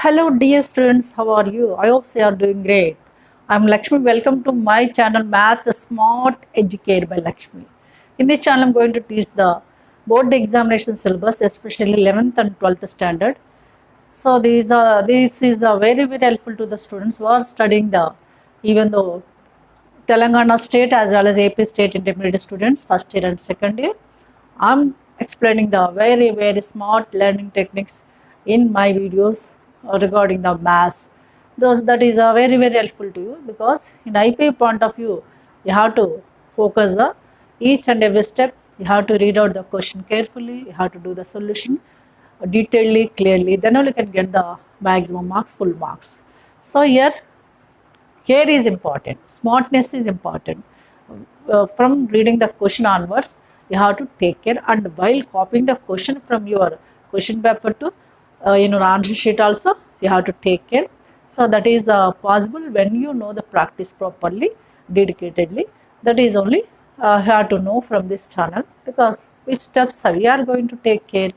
Hello dear students, how are you? I hope you are doing great. I'm Lakshmi. Welcome to my channel Maths Smart Educate by Lakshmi. In this channel, I'm going to teach the board examination syllabus, especially 11th and 12th standard. So this is very helpful to the students who are studying even though Telangana state as well as AP state intermediate students, first year and second year. I'm explaining the very smart learning techniques in my videos regarding the maths. Those that is very helpful to you because in IP point of view, you have to focus the each and every step. You have to read out the question carefully. You have to do the solution detailedly, clearly. Then only you can get the maximum marks, full marks. So here care is important, smartness is important. From reading the question onwards, you have to take care, and while copying the question from your question paper to in your answer sheet also, you have to take care. So that is possible when you know the practice properly, dedicatedly. That is only you have to know from this channel, because which steps we are going to take care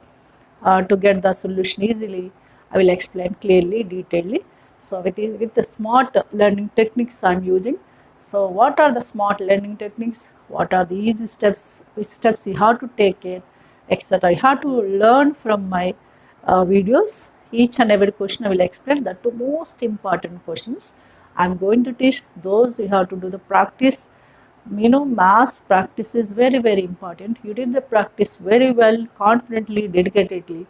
to get the solution easily. I will explain clearly, detailedly. So with the smart learning techniques I'm using. So what are the smart learning techniques? What are the easy steps? Which steps you have to take care, etc. You have to learn from my videos. Each and every question I will explain. The two most important questions I'm going to teach. Those you have to do the practice. Maths practice is very important. You did the practice very well, confidently, dedicatedly.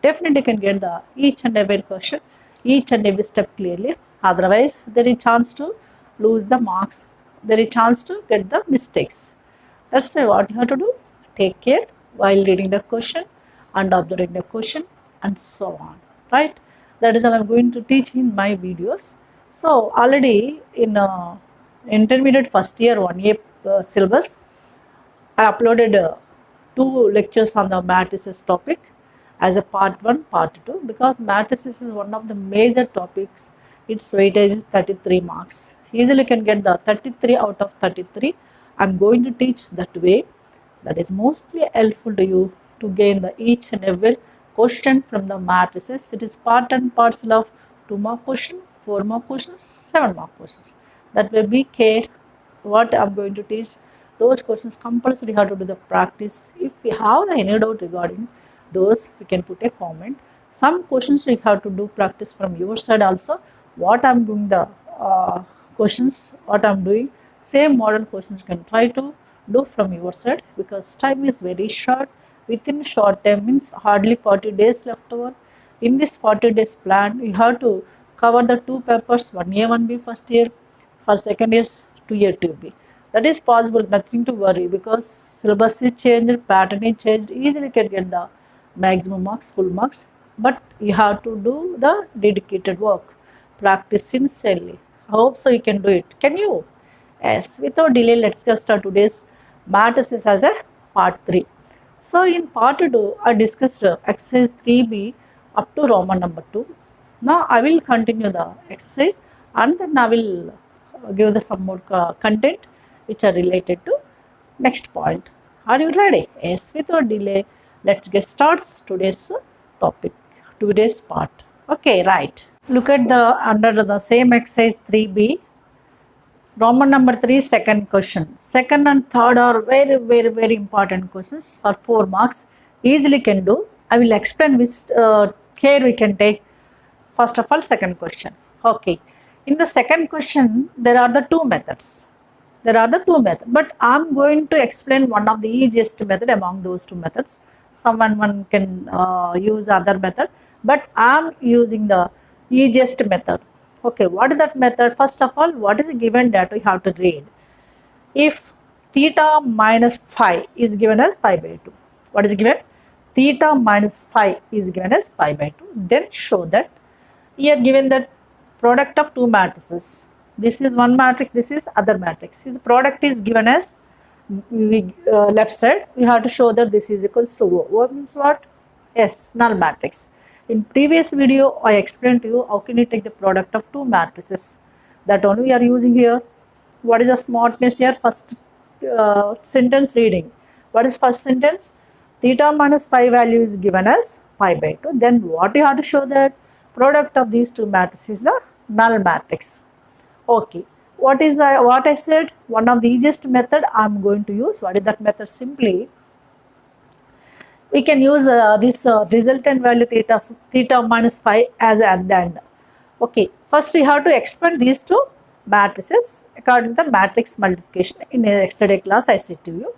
Definitely can get the each and every question, each and every step clearly. Otherwise, there is chance to lose the marks. There is chance to get the mistakes. That's why what you have to do, take care while reading the question and observing the question and so on. Right? That is all I'm going to teach in my videos. So already in intermediate first year 1A syllabus, I uploaded 2 lectures on the matrices topic as a part 1, part 2, because matrices is one of the major topics. Its weightage is 33 marks. Easily can get the 33 out of 33. I'm going to teach that way. That is mostly helpful to you to gain the each and every question from the matrices. It is part and parcel of 2-mark question, 4-mark questions, 7-mark questions. That will be care what I'm going to teach. Those questions compulsory have to do the practice. If you have any doubt regarding those, you can put a comment. Some questions you have to do practice from your side also. What I'm doing the questions, what I'm doing, same model questions you can try to do from your side, because time is very short. Within short time means hardly 40 days left over. In this 40 days plan, you have to cover the 2 papers, 1A, 1B first year, for second year's 2A, 2B. That is possible, nothing to worry, because syllabus is changed, pattern is changed, easily can get the maximum marks, full marks. But you have to do the dedicated work, practice sincerely. I hope so you can do it. Can you? Yes, without delay, let's get start today's matrices as a part 3. So in part 2, I discussed exercise 3B up to Roman number 2. Now I will continue the exercise, and then I will give the some more content which are related to next point. Are you ready? Yes, without delay, let's get starts today's topic, today's part. Okay, right. Look at the under the same exercise 3B. Roman number 3, second question. Second and third are very important questions for 4 marks. Easily can do. I will explain which care we can take. First of all, second question. Okay. In the second question, there are the 2 methods. There are the 2 methods, but I'm going to explain one of the easiest method among those 2 methods. Someone can use other method, but I'm using the easiest method. Okay, what is that method? First of all, what is given data we have to read? If theta minus phi is given as pi by 2, what is given? Theta minus phi is given as pi by 2. Then show that here given that product of 2 matrices. This is one matrix, this is other matrix. His product is given as left side. We have to show that this is equals to O. O means what? Yes, null matrix. In previous video, I explained to you how can you take the product of 2 matrices. That only we are using here. What is the smartness here? First sentence reading. What is first sentence? Theta minus phi value is given as pi by 2. Then what you have to show that? Product of these two matrices is a null matrix. Okay. What I said? One of the easiest method I am going to use. What is that method? Simply, we can use this resultant value theta minus phi as at the end. Okay. First, we have to expand these two matrices according to the matrix multiplication. In yesterday class, I said to you.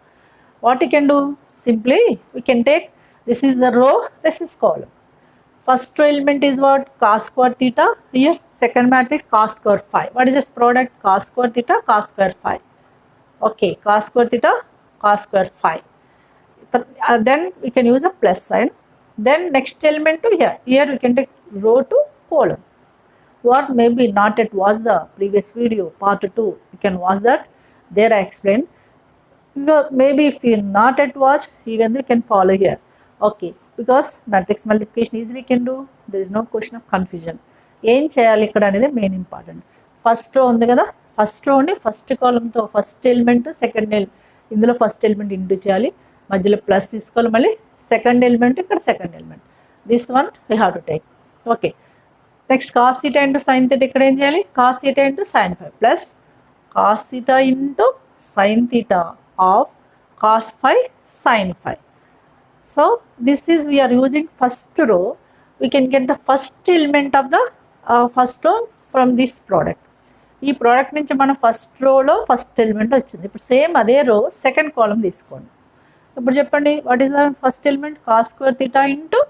What you can do? Simply, we can take this is a row, this is column. First row element is what? Cos square theta. Here, second matrix cos square phi. What is its product? Cos square theta, cos square phi. Okay, cos square theta, cos square phi. Then we can use a plus sign. Then next element to here. Here we can take row to column. What maybe not it was the previous video, part 2. You can watch that. There I explained. Maybe if you not at watch, even you can follow here. Okay, because matrix multiplication easily can do. There is no question of confusion. ఏం చేయాలి ఇక్కడ అనేది main important. First row ఉంది కదా, first రోని first కాలంతో first element second ఇందులో first element into చేయాలి, మధ్యలో ప్లస్ తీసుకోవాలి, మళ్ళీ సెకండ్ ఎలిమెంట్ ఇక్కడ second element. This one we have to take. Okay, next cos theta into sine theta ఇక్కడ ఏం చేయాలి? Cos theta into sine phi plus cos theta into sine theta of cos phi sin phi. So this is we are using first row. We can get the first element of the first row from this product. ఈ product నుంచి మనం first రోలో first element వచ్చింది. ఇప్పుడు same అదే రో second column తీసుకోండి. ఇప్పుడు చెప్పండి, what is the first element? Cos square theta into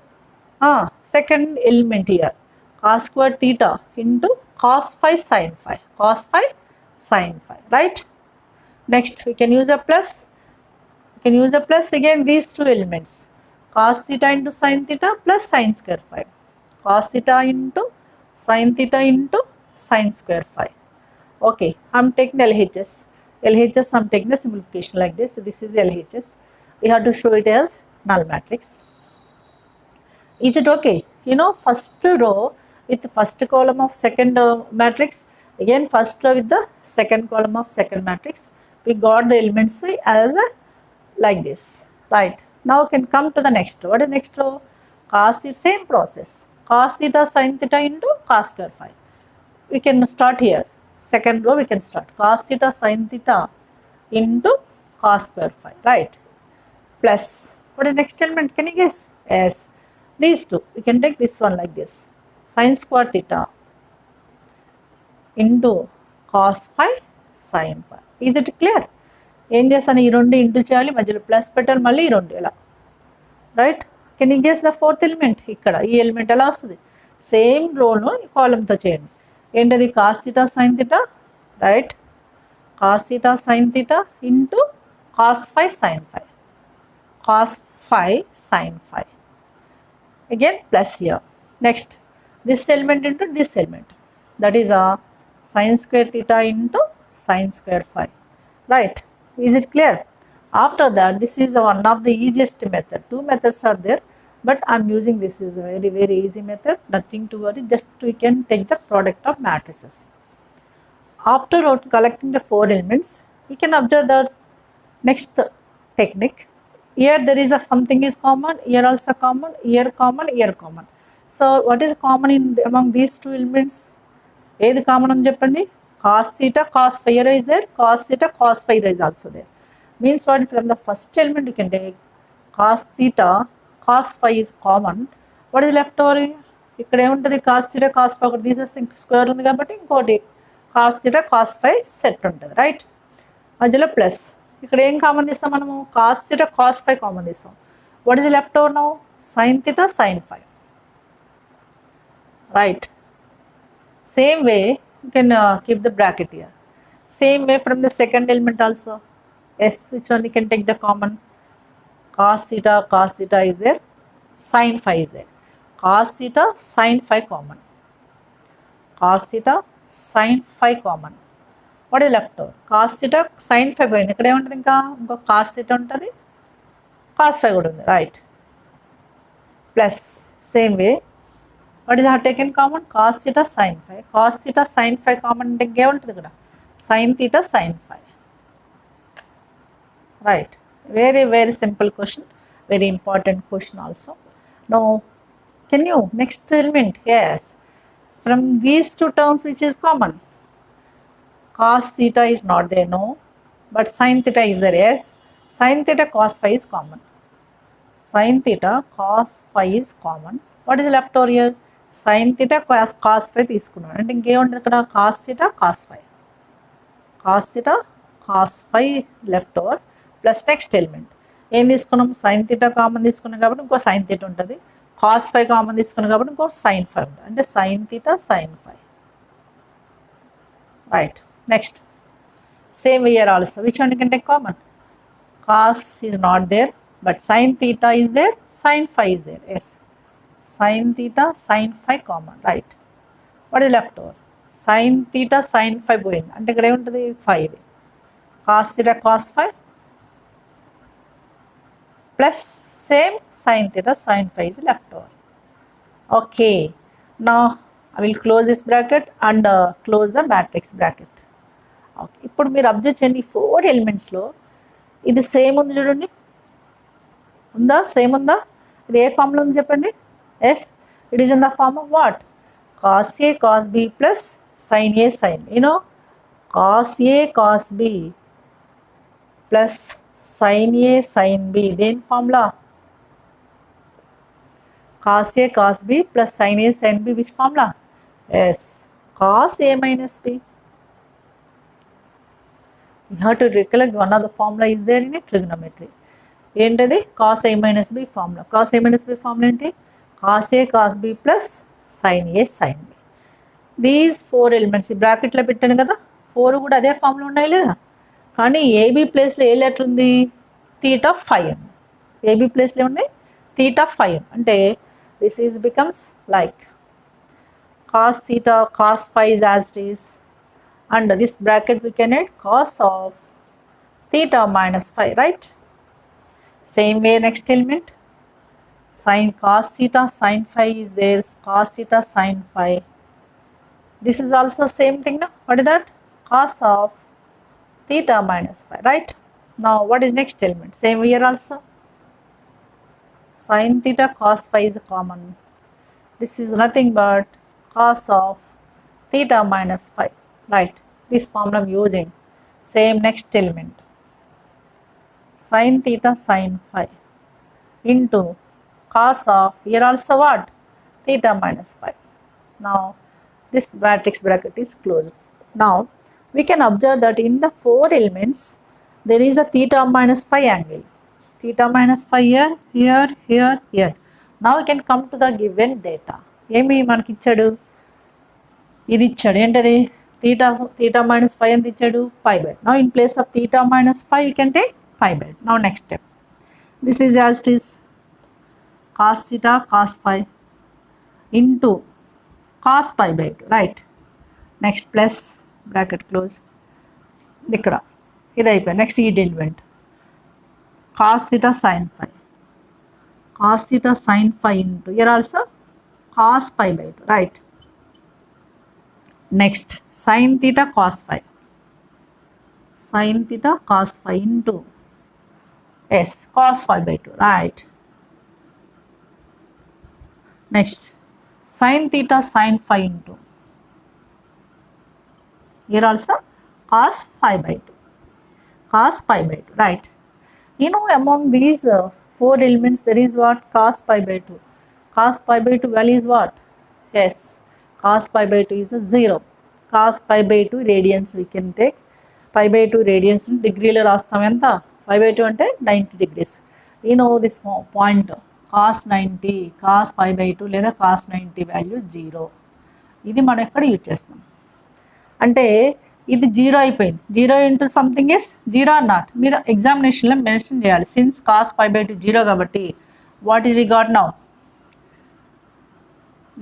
second element here cos square theta into cos phi sine phi, cos phi sine phi, right? Next, we can use a plus. We can use a plus again these two elements. Cos theta into sin theta plus sin square phi. Cos theta into sin theta into sin square phi. Okay, I am taking the LHS. LHS I am taking the simplification like this. This is LHS. We have to show it as null matrix. Is it okay? You know, first row with first column of second matrix. Again, first row with the second column of second matrix. We got the elements as like this, right? Now we can come to the next row. What is next row? Cos theta, same process. Cos theta sin theta into cos square phi. We can start here. Second row we can start. Cos theta sin theta into cos square phi, right? Plus, what is next element? Can you guess? Yes, these two. We can take this one like this. Sin square theta into cos phi sin phi. Is it clear? ఏం చేస్తాను, ఈ రెండు into చేయాలి, మధ్యలో plus పెట్టాలి, మళ్ళీ ఈ రెండు ఇలా, right? Can you guess the fourth element? ఇక్కడ ఈ ఎలిమెంట్ ఎలా వస్తుంది? సేమ్ రోను కాలంతో చేయండి. ఏంటది? Cos theta sine theta, right? Cos theta sine theta into cos phi sine phi, cos phi sine phi. Again plus here. Next this element into this element, that is a sin square theta into sin square phi, right? Is it clear? After that, this is one of the easiest method. Two methods are there, but I am using this is a very very easy method. Nothing to worry. Just we can take the product of matrices. After collecting the four elements, we can observe the next technique. Here there is a something is common. Here also common. Here common. Here common. So what is common in among these two elements? ఏది common అని చెప్పండి? cos theta cos phi is there, cos theta cos phi is also there. Means what? From the first element you can take cos theta cos phi is common. What is left over? ఇక్కడ ఏముంటుంది? cos theta cos phi ఒకటి తీసేస్తే square ఉంది కాబట్టి ఇంకోటి cos theta cos phi set ఉంటుంది, right? మధ్యలో plus. ఇక్కడ ఏం కామన్ తీస్తాం మనము? cos theta cos phi common తీస్తాం. What is left over now? sin theta sin phi, right? Same way you can keep the bracket here. Same way from the second element also. Yes, which one you can take the common? Cos theta is there, sin phi is there. Cos theta sin phi common. Cos theta sin phi common. What is left over? Cos theta sin phi పోయింది. ఇక్కడ ఏముంటుంది? ఇంకా ఇంకో cos theta ఉంటుంది, cos phi కూడా ఉంది, right? Plus same way what is have taken common? Cos theta sin phi. Cos theta sin phi common అంటే ఇంకేముంటుంది ఇక్కడ? sin theta sin phi, right? Very very simple question, very important question also. Now Can you? Next element, yes. From these two terms, which is common? Cos theta is not there, no. But sin theta is there, yes. Sin theta cos phi is common. Sin theta cos phi is common. What is left over here? Sin theta cos phi తీసుకున్నాను అంటే ఇంకేముంటుంది ఇక్కడ cos theta cos phi. Cos theta cos phi left over plus next element. ఏం తీసుకున్నాం? sin theta common తీసుకున్నాం కాబట్టి ఇంకో sin theta ఉంటుంది. cos phi కామన్ తీసుకున్నాం కాబట్టి ఇంకో sin phi ఉంటుంది. అంటే sin theta sin phi. Right. Next. Same here also. Which one you can take common? Cos is not there, but sin theta is there, sin phi is there. Yes. Sin theta, sin phi common. Right. What is left over? Sin theta, sin phi పోయింది అంటే ఇక్కడ ఏముంటుంది? phi ఇది. Cos theta, cos phi plus same sin theta, sin phi is left over. Okay. Now I will close this bracket and close the matrix bracket. Okay, ఇప్పుడు మీరు observe చేయండి 4 ఎలిమెంట్స్లో ఇది same ఉంది చూడండి. ఉందా? సేమ్ ఉందా? ఇది ఏ ఫామ్లో ఉంది చెప్పండి? Yes, it is in the form of what? Cos A cos B plus sin A sin. You know cos A cos B plus sin A sin B దేని formula? Cos A cos B plus sin A sin B which formula? Yes, cos A minus B. You have to recollect one of the formula is there in a trigonometry. ఏంటది? cos a minus b formula. cos a minus b formula ఏంటి? cos a cos b plus sin a sin b. These 4 elements ఈ బ్రాకెట్లో పెట్టాను కదా, 4 కూడా అదే formula ఉన్నాయి లేదా? కానీ ఏబీ ప్లేస్లో ఏ లెటర్ ఉంది? theta phi ఉంది. ఏబీ ప్లేస్లో ఉన్నాయి theta phi అంటే this is becomes like cos theta cos phi is as it is. Under this bracket we can add cos of theta minus phi, right? Same way next element, sin cos theta sin phi is there, cos theta sin phi. This is also same thing, no? What is that? Cos of theta minus phi, right? Now what is next element? Same here also. Sin theta cos phi is common. This is nothing but cos of theta minus phi. Right, this formula I'm using. Same next element, sin theta sin phi into cos of here also what? Theta minus phi. Now this matrix bracket is closed. Now we can observe that in the 4 elements there is a theta minus phi angle. Theta minus phi here, here, here, here. Now we can come to the given data. ఏమి మనకి ఇచ్చాడు? ఇది ఇచ్చాడు. ఏంటది? theta minus phi ఎంత ఇచ్చాడు? pi by. Now in place of theta minus phi you can take pi by. Now next step, this is as it is, cos theta cos phi into cos pi by 2, right? Next plus bracket close. ఇక్కడ ఇది అయిపోయి next ఈ element cos theta sin phi, cos theta sin phi into here also cos pi by 2, right? Next sin theta cos phi, sin theta cos phi into yes cos phi by 2, right? Next sin theta sin phi into here also cos phi by 2, cos pi by 2, right? You know among these 4 elements there is what? Cos pi by 2. Cos pi by 2 value is what? Yes, cos pi by 2 is a 0. cos pi by 2 radians we can take. Pi by 2 radians డిగ్రీలో రాస్తాం ఎంత? pi by 2 అంటే 90 degrees. You know this point cos 90, cos pi by 2 లేదా cos 90 value 0. ఇది మనం ఎక్కడ use చేస్తాం అంటే ఇది 0 అయిపోయింది. 0 into something is 0 or not? మీరు ఎగ్జామినేషన్లో మెన్షన్ చేయాలి. సిన్స్ cos pi by 2 0 కాబట్టి what is we got now?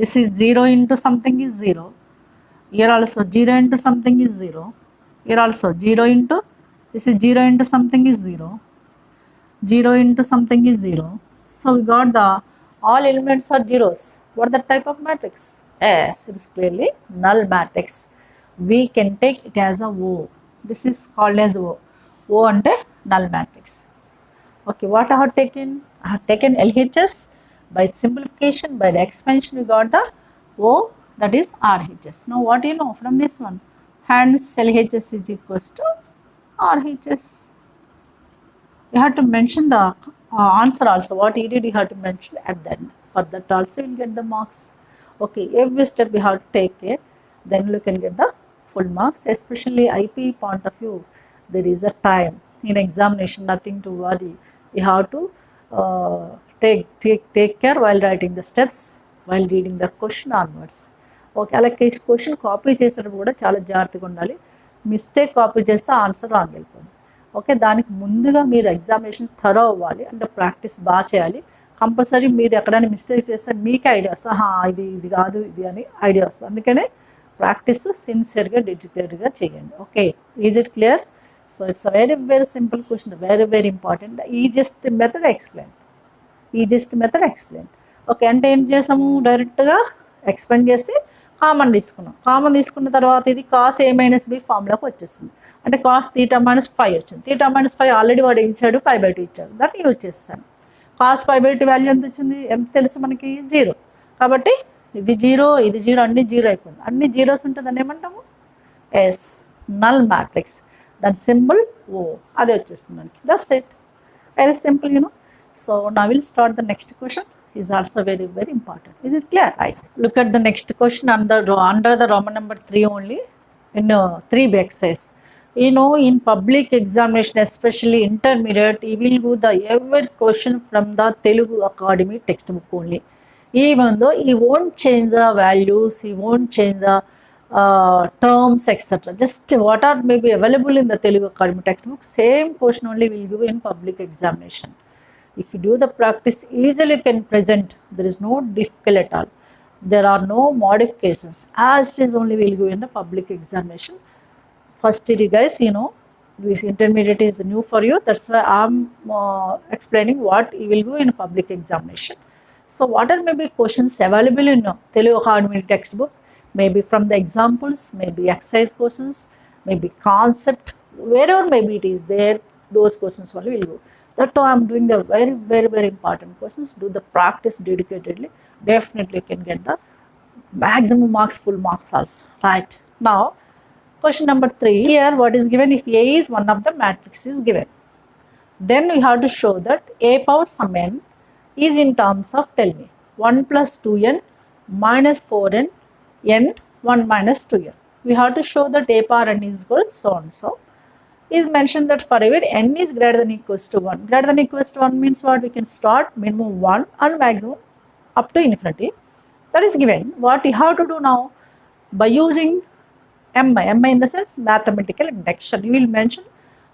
This is 0 into something is 0. Here also 0 into something is 0. Here also 0 into, this is 0 into something is 0. 0 into something is 0. So we got the all elements are zeros. What is the type of matrix? Yes, it is clearly null matrix. We can take it as a O. This is called as O. O ante null matrix. Okay, what I have taken? I have taken LHS By simplification, by the expansion, we got the O, that is RHS. Now what do you know from this one? Hence LHS is equals to RHS. You have to mention the answer also. What you did, you have to mention at the end. For that also you will get the marks. Okay, every step you have to take care, then you can get the full marks. Especially IP point of view, there is a time in examination, nothing to worry. You have to take care while writing the steps, while reading the question onwards. Okay, అలాగే question copy చేసేటప్పుడు కూడా చాలా జాగ్రత్తగా ఉండాలి. Mistake copy చేస్తే answer wrong వెళ్ళిపోతుంది. Okay, దానికి ముందుగా మీరు ఎగ్జామినేషన్ థరో అవ్వాలి, అంటే ప్రాక్టీస్ బాగా చేయాలి. కంపల్సరీ మీరు ఎక్కడైనా మిస్టేక్ చేస్తే మీకే ఐడియా వస్తుంది, ఇది కాదు ఇది అని ఐడియా వస్తుంది. అందుకనే ప్రాక్టీస్ సిన్సియర్గా డెడికేటెడ్గా చేయండి. Okay, is it clear? So it's a very very simple question, very very important. Easiest method explain. Okay, అంటే ఏం చేసాము, డైరెక్ట్గా ఎక్స్ప్లెయిన్ చేసి కామన్ తీసుకున్నాం. కామన్ తీసుకున్న తర్వాత ఇది కాస్ A మైనస్ B ఫార్ములాకి వచ్చేస్తుంది. అంటే కాస్ θ మైనస్ 5 వచ్చింది. θ మైనస్ 5 ఆల్రెడీ వాడు ఇచ్చాడు, π/2 ఇచ్చాడు, దాన్ని యూజ్ చేస్తాను. కాస్ π/2 వాల్యూ ఎంత వచ్చింది, ఎంత తెలుసు మనకి, 0. కాబట్టి ఇది 0, ఇది 0, అన్ని 0 అయిపోయింది. అన్ని జీరోస్ ఉంటుంది, దాన్ని ఏమంటాము, ఎస్, నల్ మ్యాట్రిక్స్. దాని సింబల్ O, అదే వచ్చేస్తుంది మనకి. That's it, very simple, So now we'll start the next question. Is also very very important. Is it clear? Right. Look at the next question under the Roman number 3 only, in 3B exercise. In public examination, especially intermediate, you will do the every question from the Telugu Academy textbook only. Even though he won't change the values, he won't change the terms, etc. Just what are maybe available in the Telugu Academy textbook, same question only will give in public examination. If you do the practice, easily you can present. There is no difficult at all. There are no modifications. As it is only will go in the public examination. First year guys, this intermediate is new for you. That's why I'm explaining what you will go in a public examination. So what are maybe questions available in Telugu Academy textbook? Maybe from the examples, maybe exercise questions, maybe concept, wherever maybe it is there, those questions only will go. That's why I'm doing the very very very important questions. Do the practice dedicatedly. Definitely you can get the maximum marks, full marks also. Right. Now, question number 3. Here what is given, if A is one of the matrix is given, then we have to show that A power some n is in terms of, tell me, 1 plus 2n minus 4n n 1 minus 2n. We have to show that A power n is equal so and so. Is mentioned that forever n is greater than equals to 1. Greater than equals to 1 means what? We can start minimum 1 and maximum up to infinity. That is given. What you have to do now? By using mi in the sense mathematical induction. You will mention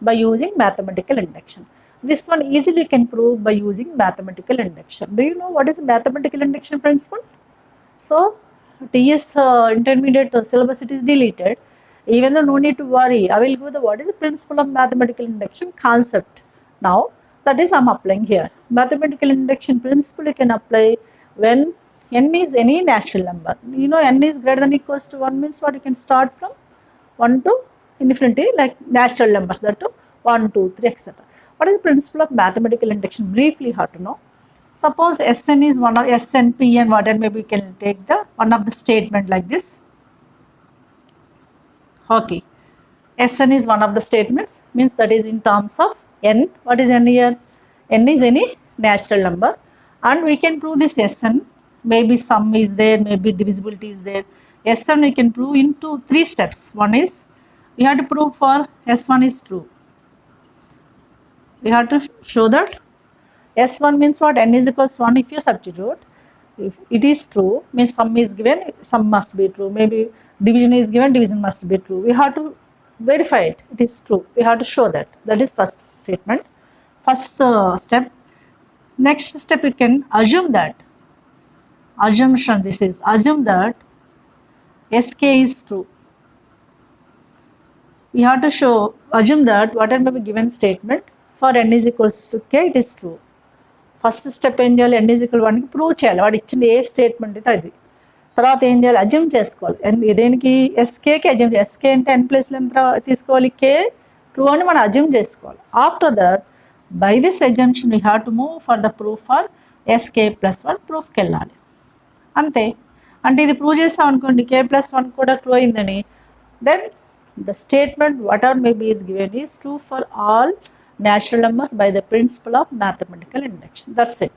by using mathematical induction. This one easily you can prove by using mathematical induction. Do you know what is mathematical induction principle? So TS intermediate syllabus, it is deleted. Even though no need to worry, I will go the what is the principle of mathematical induction concept. Now that is I'm applying here. Mathematical induction principle you can apply when n is any natural number. N is greater than equals to 1 means what? You can start from 1 to infinity, like natural numbers, that to 1, 2, 3, etc. What is the principle of mathematical induction? Briefly you have to know. Suppose Sn is one of Sn, Pn, whatever, maybe we can take the one of the statement like this. Okay, Sn is one of the statements, means that is in terms of n. What is n here? N is any natural number, and we can prove this Sn. Maybe sum is there, maybe divisibility is there. Sn we can prove into 3 steps. One is we have to prove for S1 is true. We have to show that S1 means what? N is equals 1. If you substitute, if it is true, means sum is given, sum must be true. Maybe division is given, division must be true. We have to verify it, it is true. We have to show that. That is first statement, first step. Next step, you can assume that, assumption, this is assume that Sk is true. We have to show, assume that whatever may be given statement for n is equals to k, it is true. First step ఏం చేయాలి, n is equal to 1 కి prove చేయాలి. వాడు ఇచ్చింది ఏ statement అయితే అది. తర్వాత ఏం చేయాలి, అజ్యూమ్ చేసుకోవాలి. దేనికి, ఎస్కేకి అజ్యూమ్ చేయాలి. ఎస్కే అంటే n ప్లేస్లో ఎంత తీసుకోవాలి, కే ట్రూ అని మనం అజ్యూమ్ చేసుకోవాలి. After that, by this assumption we have to move for the proof for SK plus one ప్రూఫ్కి వెళ్ళాలి అంతే. అంటే ఇది ప్రూవ్ చేస్తాం అనుకోండి కే ప్లస్ వన్ కూడా ట్రూ అయిందని, then the statement what are maybe is given is true for all natural numbers by the principle of mathematical induction. That's it.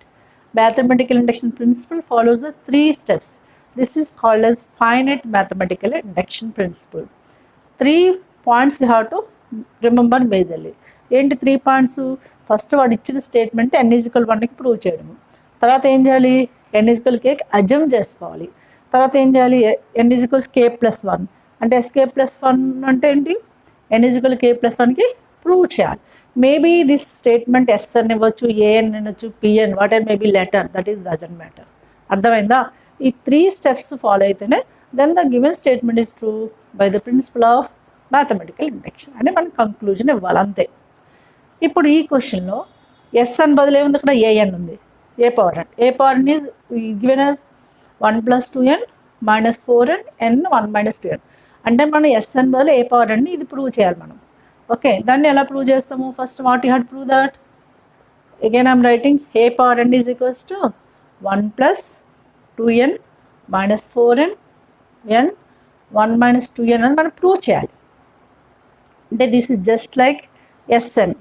Mathematical induction principle follows the 3 steps. This is called as finite mathematical induction principle. 3 points you have to remember majorly. ఏంటి 3 points? First వాడు ఇచ్చిన statement n is equal 1కి prove చేయడము. తర్వాత ఏం చేయాలి, n is equal కేకి Azam చేసుకోవాలి. తర్వాత ఏం చేయాలి, n is equals k plus 1 అంటే ఎస్కే ప్లస్ 1 అంటే ఏంటి, n is equal k plus 1కి ప్రూవ్ చేయాలి. మేబీ దిస్ స్టేట్మెంట్ ఎస్ అని ఇవ్వచ్చు, ఏఎన్ అనొచ్చు, PN what ever maybe letter, that is doesn't matter. అర్థమైందా? ఈ 3 స్టెప్స్ ఫాలో అయితేనే then the given statement is true by the principle of mathematical induction అని మనం కంక్లూజన్ ఇవ్వాలి అంతే. ఇప్పుడు ఈ క్వశ్చన్లో ఎస్ అని బదులు ఏముంది, అక్కడ ఏఎన్ ఉంది, A power n. A power n is given as 1 + 2n - 4n n 1 - 2n. అంటే మనం ఎస్ అని బదులు ఏ పవర్ n ఇది ప్రూవ్ చేయాలి మనం. ఓకే, దాన్ని ఎలా ప్రూవ్ చేస్తాము, first what you had prove that, again I'm writing A power n is equals to 1 + 2n - 4n n 1 - 2n అని మనం ప్రూవ్ చేయాలి. అంటే this is just like S N.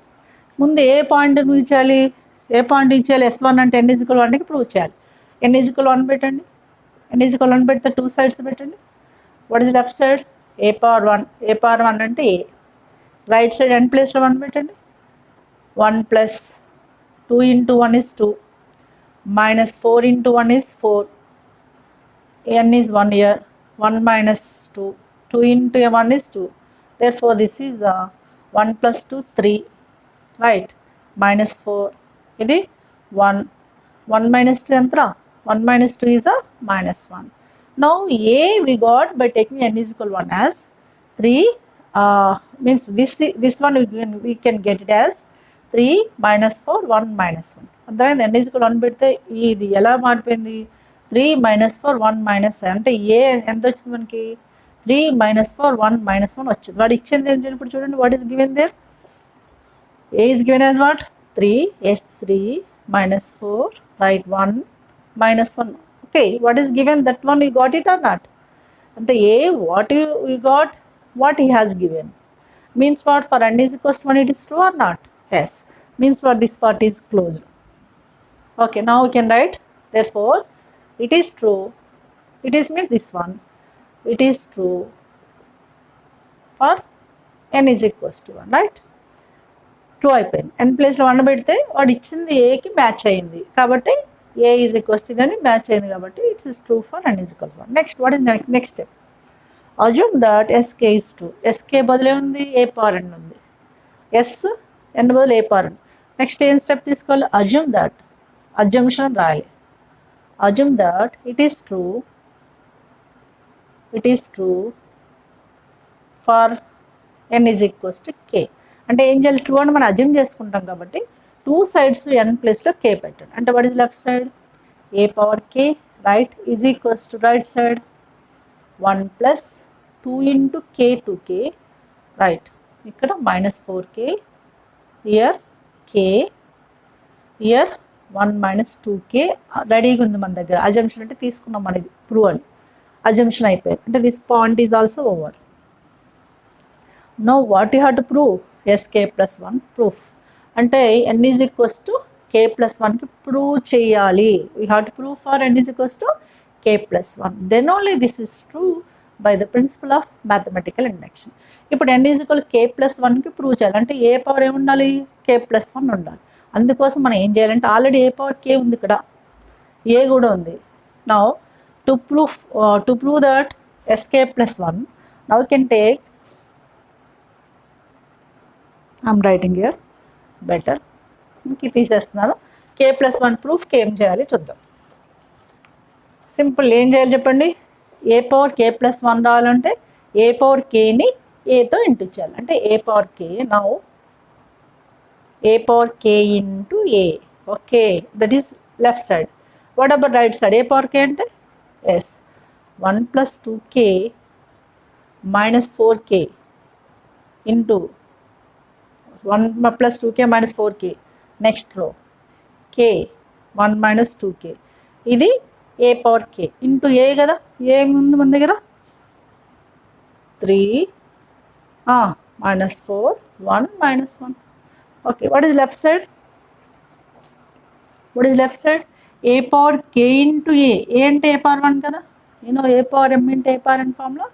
ముందు ఏ పాయింట్ ఇచ్చాలి, ఏ పాయింట్ ఇచ్చేయాలి, S1 అంటే n ఈజ్ ఈక్వల్ 1కి prove చేయాలి. n ఈజ్ ఈక్వల్ 1 పెట్టండి, n ఈజ్ ఈక్వల్ 1 పెడితే 2 సైడ్స్ పెట్టండి. What is left side, A power 1, A power 1 అంటే ఏ. రైట్ సైడ్ n ప్లేస్లో 1 పెట్టండి. 1 + 2 × 1 is 2 - 4 × 1 is 4. n is 1 here, 1 - 2, 2 × 1 is 2. Therefore, this is 1 + 2 3, right, -4. ఇది 1, 1 - 2 ఎంత, 1 - 2 is a -1. Now a we got by taking n is equal 1 as 3. Means this one we can get it as 3 - 4 1 - 1. అర్థమైంది, n is equal 1 పెడితే ఇది ఎలా మారిపోయింది, 3 - 4 1 - అంటే ఏ ఎంత వచ్చింది మనకి, 3 - 4 1 - 1 వచ్చింది. వాడు ఇచ్చింది ఏంటంటే ఇప్పుడు చూడండి, what is given there, a is given as what, 3, yes 3 - 4, right, 1 - 1. Okay, what is given, that one you got it or not? అంటే a what you got, what he has given, means what, for n is equals to 1 it is true or not, yes, means what, this part is closed. Okay, now we can write, therefore it is true, it is means this one, it is true for n is equals to 1, right, true అయిపోయింది. n ప్లేస్లో 1 పెడితే వాడు ఇచ్చింది ఏకి match అయింది కాబట్టి A is equals to ఇదని match అయింది కాబట్టి it's is true for n is equal to 1. Next what is next step, assume that SK is true. SK బదులే ఉంది, ఏ పవర్ n ఉంది, ఎస్ n బదులు ఏ పవర్ n. నెక్స్ట్ ఏం step తీసుకోవాలి, assume that, assumption రాయాలి, assume that it is true, it is true for n is equals to K. అంటే ఏం చేయాలి, ట్రూ అని మనం అజ్యూమ్ చేసుకుంటాం కాబట్టి 2 సైడ్స్ n ప్లేస్లో k పెట్టండి. అంటే what is left side, A power k, right, is equals to right side 1 + 2 × k to k, right, ఇక్కడ -4k, year k, year 1 - 2k. రెడీగా ఉంది మన దగ్గర, అజంప్షన్ అంటే తీసుకున్నాం అనేది ప్రూవ్ అని, అజంప్షన్ అయిపోయింది. అంటే this point is also over. No what you have to prove, S K plus 1 proof. అంటే n is equals to k + 1కి ప్రూవ్ చేయాలి. We have to prove for n is equals to k + 1. Then only this is true by the principle of mathematical induction. ఇప్పుడు n is equal k + 1కి prove చేయాలి. అంటే A power ఏముండాలి, k + 1 ఉండాలి. అందుకోసం మనం ఏం చేయాలంటే ఆల్రెడీ ఏ పవర్ k ఉంది, ఇక్కడ ఏ కూడా ఉంది. Now to prove that sk + 1, now can take, I'm writing here better, ఇంక తీసేస్తున్నాను. k + 1 ప్రూఫ్కి ఏం చేయాలి చూద్దాం. సింపుల్, ఏం చేయాలి చెప్పండి, ఏ పవర్ k + 1 రావాలంటే ఏ పవర్ kని ఏతో ఇంటూ చేయాలి. అంటే A power k, now A power k into A. Okay, that is left side. What about right side, A power k అంటే S 1 + 2k - 4k into 1 + 2k - 4k. Next row k 1 minus 2k. ఇది a power k into a కదా, a ముందు మన దగ్గర 3 minus 4 1 minus 1. Okay, what is left side? What is left side? A power k into a అంటే a power 1 కదా, you know a power m into a power n formula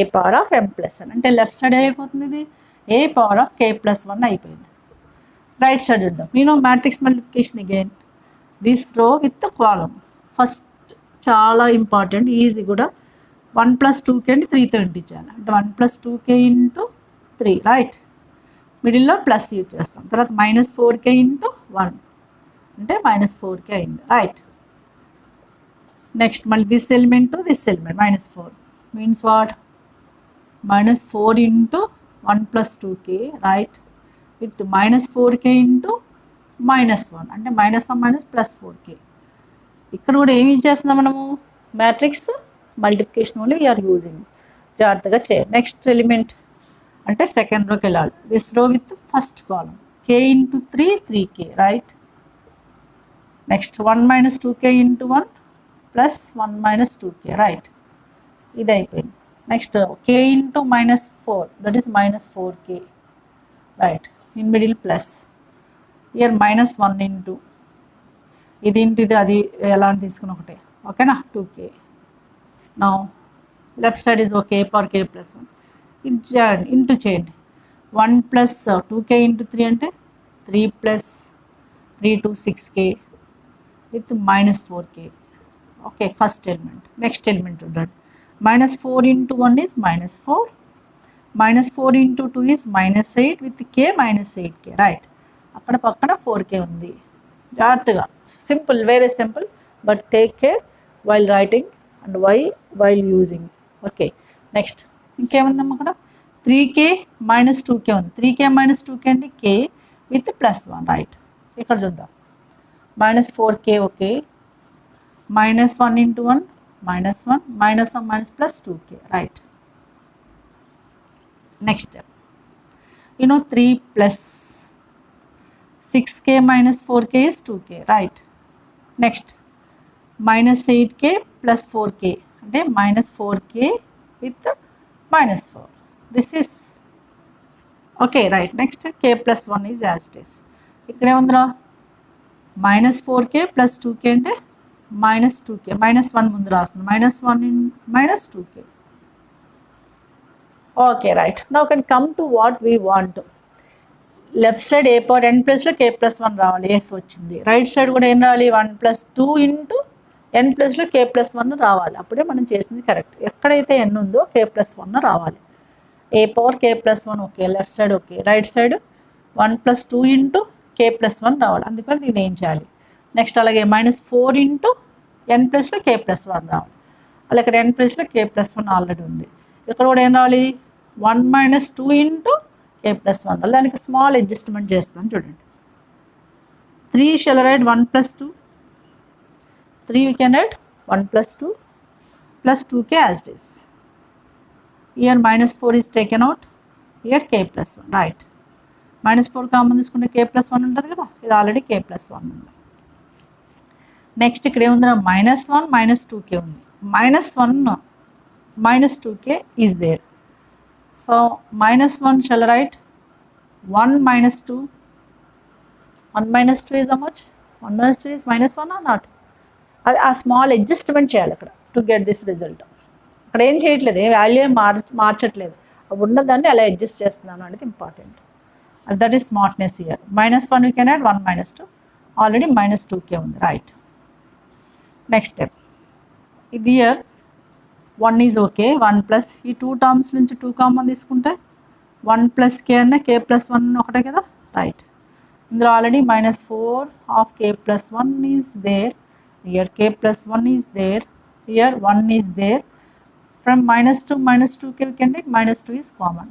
a power of m plus n అంటే left side అయిపోతుంది, ఇది a power of k plus 1 అయిపోయింది. Right side చూద్దాం, you know matrix multiplication again, this row with the column. First చాలా important, easy కూడా. 1 plus 2k అంటే 3తో ఇంటించాలి, అంటే 1 plus 2k into 3, right. మిడిల్లో ప్లస్ యూజ్ చేస్తాం, తర్వాత minus 4k into 1 అంటే minus 4k అయింది, రైట్. నెక్స్ట్ మళ్ళీ this element to this element minus 4 means what, minus 4 into 1 plus 2k, right, with minus 4k into minus 1 అంటే minus plus 4k. ఇక్కడ కూడా ఏమి చేస్తున్నాం మనము, matrix multiplication only we're using, జాగ్రత్తగా చేయాలి. నెక్స్ట్ ఎలిమెంట్ అంటే సెకండ్ రోకి వెళ్ళాలి, this row with first column k into 3 3k, right. Next 1 minus 2k into 1 plus 1 minus 2k, right, ఇది అయిపోయింది. Next k into minus 4 that is minus 4k, right, in middle plus, here minus 1 into ఇది ఇంటి ఇది అది ఎలా తీసుకుని ఒకటే, ఓకేనా, 2k. Now left side is okay, power k plus 1 ఇది చేయండి, ఇంటూ చేయండి. 1 plus 2k into 3 అంటే 3 plus 3 to 6k with minus 4k. Okay, first element. Next element చూడండి, minus 4 into 1 is minus 4, minus 4 into 2 is minus 8 with k minus 8k, right. అక్కడ పక్కన 4k ఉంది, జాగ్రత్తగా, simple, very simple, but take care while writing and while using. Okay, next ఇంకేముందమ్మా అక్కడ 3k minus 2k ఉంది, 3k minus 2k అంటే k with plus 1, right. ఇక్కడ చూద్దాం, minus 4k, okay, minus 1 into 1 minus 1 minus 1 minus plus 2k, right. Next step, 3 plus 6k minus 4k is 2k, right. Next minus 8k plus 4k అంటే minus 4k with minus 4, this is okay, right. Next k plus 1 is as it is. ఇక్కడ ఏముందిరా, minus 4k plus 2k అంటే minus 2k, minus 1 ముందు రాస్తుంది, minus 1 in minus 2k. Okay, right. Now can come to what we want. Left side a power n ప్లస్లో k plus 1 రావాలి, yes వచ్చింది. Right side కూడా ఏం రావాలి, 1 plus 2 into n ప్లస్లో k plus 1 రావాలి, అప్పుడే మనం చేసింది కరెక్ట్. ఎక్కడైతే n ఉందో k plus 1 రావాలి. a power k plus 1 okay, left side okay, right side 1 plus 2 into k plus 1 రావాలి, అందుకని దీన్ని ఏం చేయాలి. నెక్స్ట్ అలాగే minus 4 into n ప్లస్లో k plus 1 రావాలి, అలా ఇక్కడ n ప్లస్లో k plus 1 ఆల్రెడీ ఉంది. ఇక్కడ కూడా ఏం రావాలి, 1 minus 2 into k plus 1, దానికి స్మాల్ అడ్జస్ట్మెంట్ చేస్తాను చూడండి. 3 shall write 1 plus 2, 3 we can write 1 plus 2 plus 2k as it is. Here minus 4 is taken out, here k plus 1, right. minus 4 common తీసుకుంటే k plus 1 ఉంటుంది కదా, ఇది already k plus 1 ఉంది. Next ఇక్కడ ఏముంది, minus 1 minus 2k ఉంది, minus 1 minus 2k is there. So minus 1 shall write 1 minus 2, 1 minus 2 is how much, 1 minus 2 is minus 1 or not, అది ఆ స్మాల్ అడ్జస్ట్మెంట్ చేయాలి అక్కడ టు గెట్ దిస్ రిజల్ట్. అక్కడ ఏం చేయట్లేదు, ఏ వాల్యూ మార్చట్లేదు, అవి ఉన్నదాన్ని అలా అడ్జస్ట్ చేస్తున్నాను అనేది important. That is smartness here. minus 1 we can add 1 minus 2, already minus 2k ఉంది, రైట్. నెక్స్ట్ స్టెప్, ఇది ఇయర్ 1 ఈజ్ ఓకే, 1 ప్లస్ ఈ 2 టర్మ్స్ నుంచి 2 కామన్ తీసుకుంటే 1 ప్లస్ k అంటే k plus 1 ఒకటే కదా, రైట్. ఇందులో already minus 4 of k plus 1 is there, here k plus 1 is there, here 1 is there. From minus 2 minus 2k we can take minus 2 is common,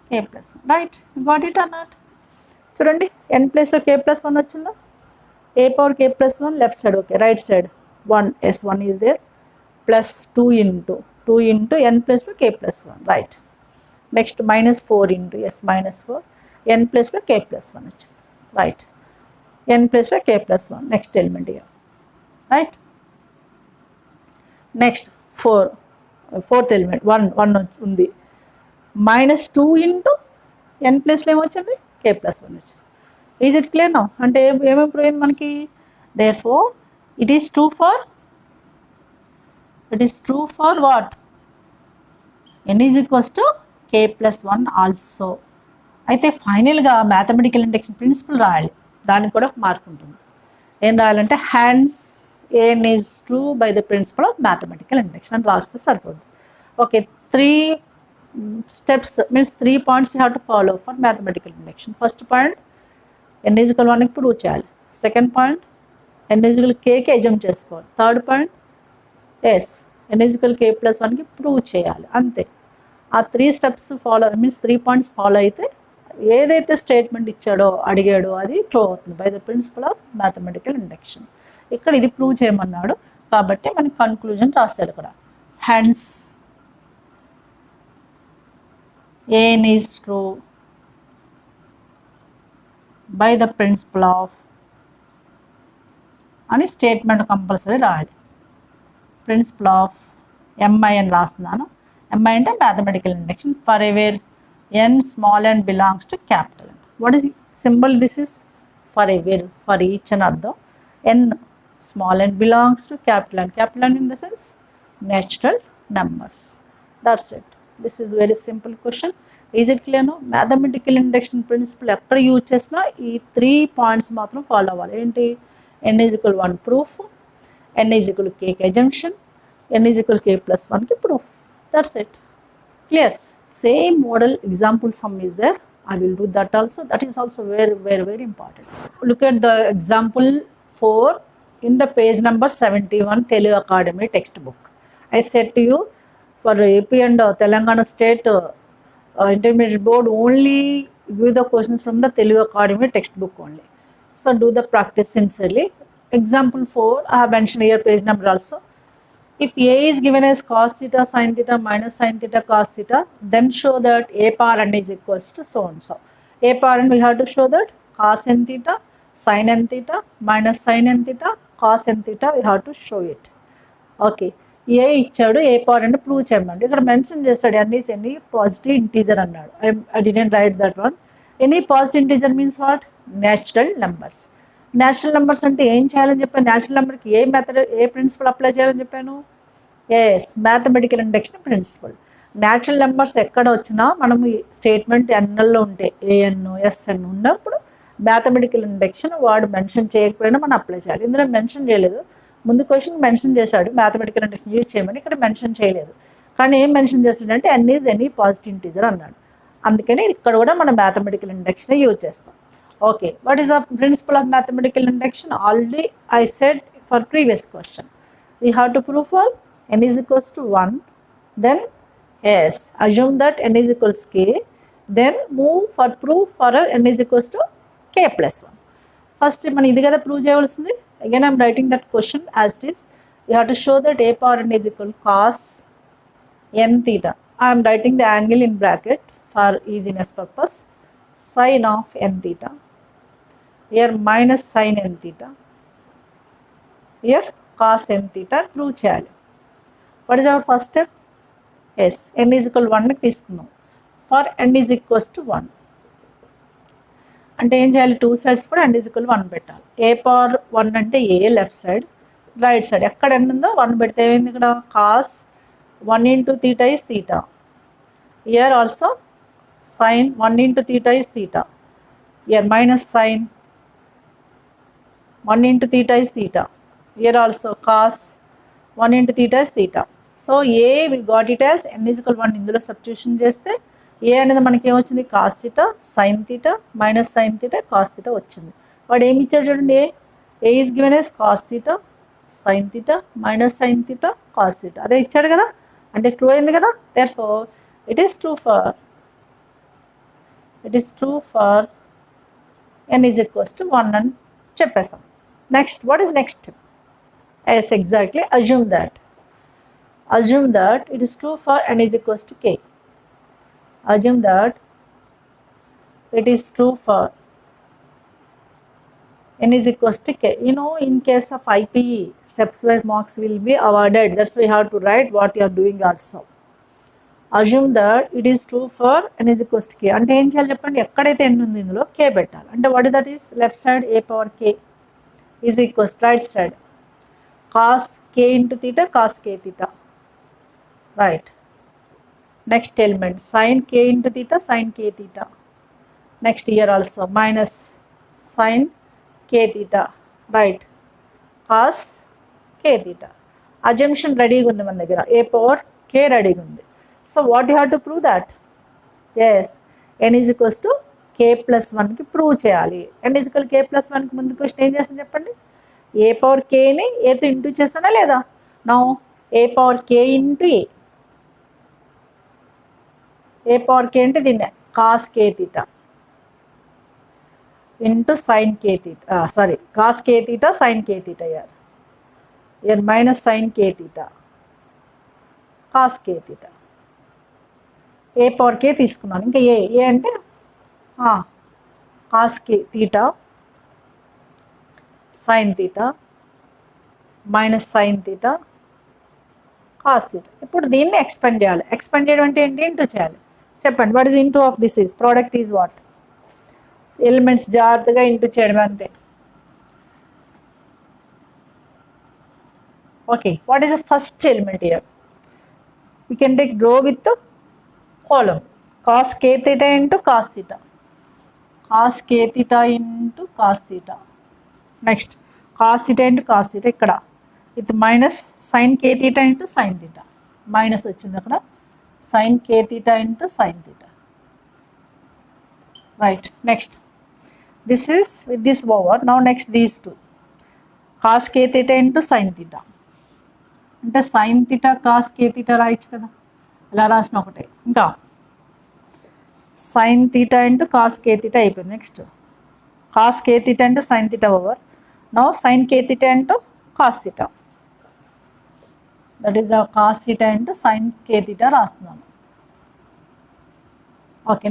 k plus 1, right. You got it or not? చూడండి, n ప్లేస్లో k plus 1 వచ్చిందా, a power k plus 1 left side okay, right side 1 s1 is there plus 2 into n ప్లేస్లో k plus 1, right. Next minus 4 into s minus 4, n ప్లేస్లో k plus 1 వచ్చింది, right. n place లో k plus 1 next element here, right? Next 4th element 1 ఉంది, -2 into n ప్లేస్లో ఏమొచ్చింది k plus 1 వచ్చింది. Is it clear now? అంటే ఏమేమి prove అయింది మనకి? Therefore it is true for what? n is equals to k plus 1 also. అయితే ఫైనల్గా మ్యాథమెటికల్ ఇండక్షన్ ప్రిన్సిపల్ రాయాలి, దానికి కూడా మార్క్ ఉంటుంది. ఏం రాయాలంటే hence n is true by the principle of mathematical induction అని రాస్తే సరిపోద్ది. Okay, 3 steps means 3 points you have to follow for mathematical induction. First point, n is equal 1 కి ప్రూవ్ చేయాలి. Second point, n is equal kకి assume చేసుకోవాలి. Third point, S n is equal k plus 1కి prove చేయాలి. అంతే. ఆ 3 steps follow means 3 points follow అయితే ఏదైతే స్టేట్మెంట్ ఇచ్చాడో అడిగాడో అది ప్రూవ్ అవుతుంది by the principle of mathematical induction. ఇక్కడ ఇది ప్రూవ్ చేయమన్నాడు కాబట్టి మనకి కన్క్లూజన్ రాశారు ఇక్కడ. Hence n is true by the principle of అని స్టేట్మెంట్ కంపల్సరీ రాయాలి. ప్రిన్సిపల్ ఆఫ్ ఎంఐ అని రాస్తున్నాను. ఎంఐ అంటే mathematical induction for where n small n belongs to capital N. What is symbol? This is for a where, for each and అర్థం. n small n belongs to capital N. Capital N in the sense natural numbers. That's it. This is very simple question. Is it clear now? Mathematical induction principle ఎక్కడ use చేసినా ఈ 3 points మాత్రం follow అవ్వాలి. ఏంటి? n is equal 1 proof, n is equal k కి assumption, n is equal k plus 1 కి proof. That's it. Clear? Same model example sum is there. I will do that also. That is also very important. Look at the example 4 in the page number 71 Telugu Academy textbook. I said to you, for AP and Telangana State Intermediate Board, only give the questions from the Telugu Academy textbook only. So do the practice sincerely. Example 4, I have mentioned here page number also. If A is given as cos theta sin theta minus sin theta cos theta, then show that A power n is equals to so and so. A power n we have to show that cos n theta sin n theta minus sin n theta cos n theta we have to show it. Okay. ఏ ఇచ్చాడు, ఏ power అంటే prove చేయమండి. ఇక్కడ mention చేస్తాడు n is any positive integer అన్నాడు. I didn't write that one. Any positive integer means what? Natural numbers. Natural numbers అంటే ఏం చేయాలని చెప్పాను? న్యాచురల్ నెంబర్కి ఏ మెథడ్, ఏ ప్రిన్సిపల్ అప్లై చేయాలని చెప్పాను? Yes, mathematical induction principle. Natural numbers ఎక్కడ వచ్చినా మనము స్టేట్మెంట్ ఎన్ఎల్లో ఉంటే ఏఎన్ ఎస్ఎన్ ఉన్నప్పుడు మ్యాథమెటికల్ ఇండక్షన్ వాడు మెన్షన్ చేయకపోయినా మనం అప్లై చేయాలి. ఇందులో మెన్షన్ చేయలేదు, ముందు క్వశ్చన్ మెన్షన్ చేశాడు మ్యాథమెటికల్ ఇండక్షన్ యూజ్ చేయమని, ఇక్కడ మెన్షన్ చేయలేదు. కానీ ఏం మెన్షన్ చేస్తాడంటే n is any positive integer అన్నాడు. అందుకని ఇక్కడ కూడా మనం మ్యాథమెటికల్ ఇండక్షన్ యూజ్ చేస్తాం. Okay, what is the principle of mathematical induction? Already I said for previous question. We have to prove for n is equals to 1. Then yes, assume that n is equals k. Then move for proof for n is equals to k plus 1. First, man idi kada prove cheyavalsindi. Again I am writing that question as it is. You have to show that a power n is equal to cos n theta. I am writing the angle in bracket for easiness purpose. Sin of n theta. Here minus sin n theta, here cos n theta prove చేయాలి. What is our first step? Yes, n is equal 1 తీసుకుందాం. For n is equals to 1 అంటే ఏం చేయాలి? 2 sides కూడా n is equal 1 పెట్టాలి. a power 1 అంటే a left side, right side ఎక్కడ n ఉందో 1 పెడితే ఏమైంది? ఇక్కడ cos 1 into theta is theta. Here also sin 1 into theta is theta. Here minus sin 1 into theta is theta. Here also cos 1 into theta is theta. So a we got it as n is equal 1. ఇందులో substitution చేస్తే a అనేది మనకి ఏమొచ్చింది? cos theta sin theta minus sin theta cos theta వచ్చింది. వాడు ఏమి ఇచ్చాడు చూడండి, a is given as cos theta sin theta minus sin theta cos theta. అదే ఇచ్చాడు కదా, అంటే ట్రూ అయింది కదా. Therefore it is true for n is equals to 1 అని చెప్పేసాం. Next, what is next step? Yes, exactly. Assume that it is true for n is equals to k. Assume that it is true for n is equals to k. You know, in case of IPE, steps wise marks will be awarded. That's why you have to write what you are doing also. Assume that it is true for n is equals to k. అంటే ఏం చేయాలి చెప్పండి, ఎక్కడైతే n ఉంది ఇందులో k పెట్టాలి. అంటే what that is left side a power k is equals right side cos k into theta cos k theta. Right. Next element sin k into theta sin k theta. Next here also minus sin k theta. Right. Cos k theta. Assumption ready ఉంది మన దగ్గర, a power k ready ఉంది. So what you have to prove that? Yes, n is equals to k plus 1 కి prove చేయాలి. n is equal k plus 1 కి ముందు question ఏం చేస్తాను చెప్పండి, a power k ని a తో ఇంటూ చేస్తానా లేదా? Now a power k into a power k అంటే దీన్ని cos k theta into sin k theta, sorry cos k theta sin k theta here minus sin k theta cos k theta. A power k తీసుకున్నాను, ఇంకా A అంటే cos కే theta sign theta minus sign theta cos theta. ఇప్పుడు దీన్ని expand చేయాలి. Expand చేయడం అంటే ఏంటి, into చేయాలి. చెప్పండి, what is into of this is product is what? Elements జాగ్రత్తగా ఇంటూ చేయడం అంతే. Okay, what is the first element here? We can take రో with column cos k theta into cos theta, cos k theta into cos theta. Next cos theta into cos theta ఇక్కడ with minus sin k theta into sin theta, minus వచ్చింది అక్కడ, sin k theta into sin theta. Right. Next this is with this over. Now next these two, cos k theta into sin theta అంటే sin theta cos k theta రాయొచ్చు కదా, ఇలా రాసిన ఒకటే. ఇంకా sin theta into cos k theta అయిపోయింది. Next cos k theta into sin theta over. Now sin k theta into cos theta, that is cos theta into sin k theta రాస్తున్నాను. Okay,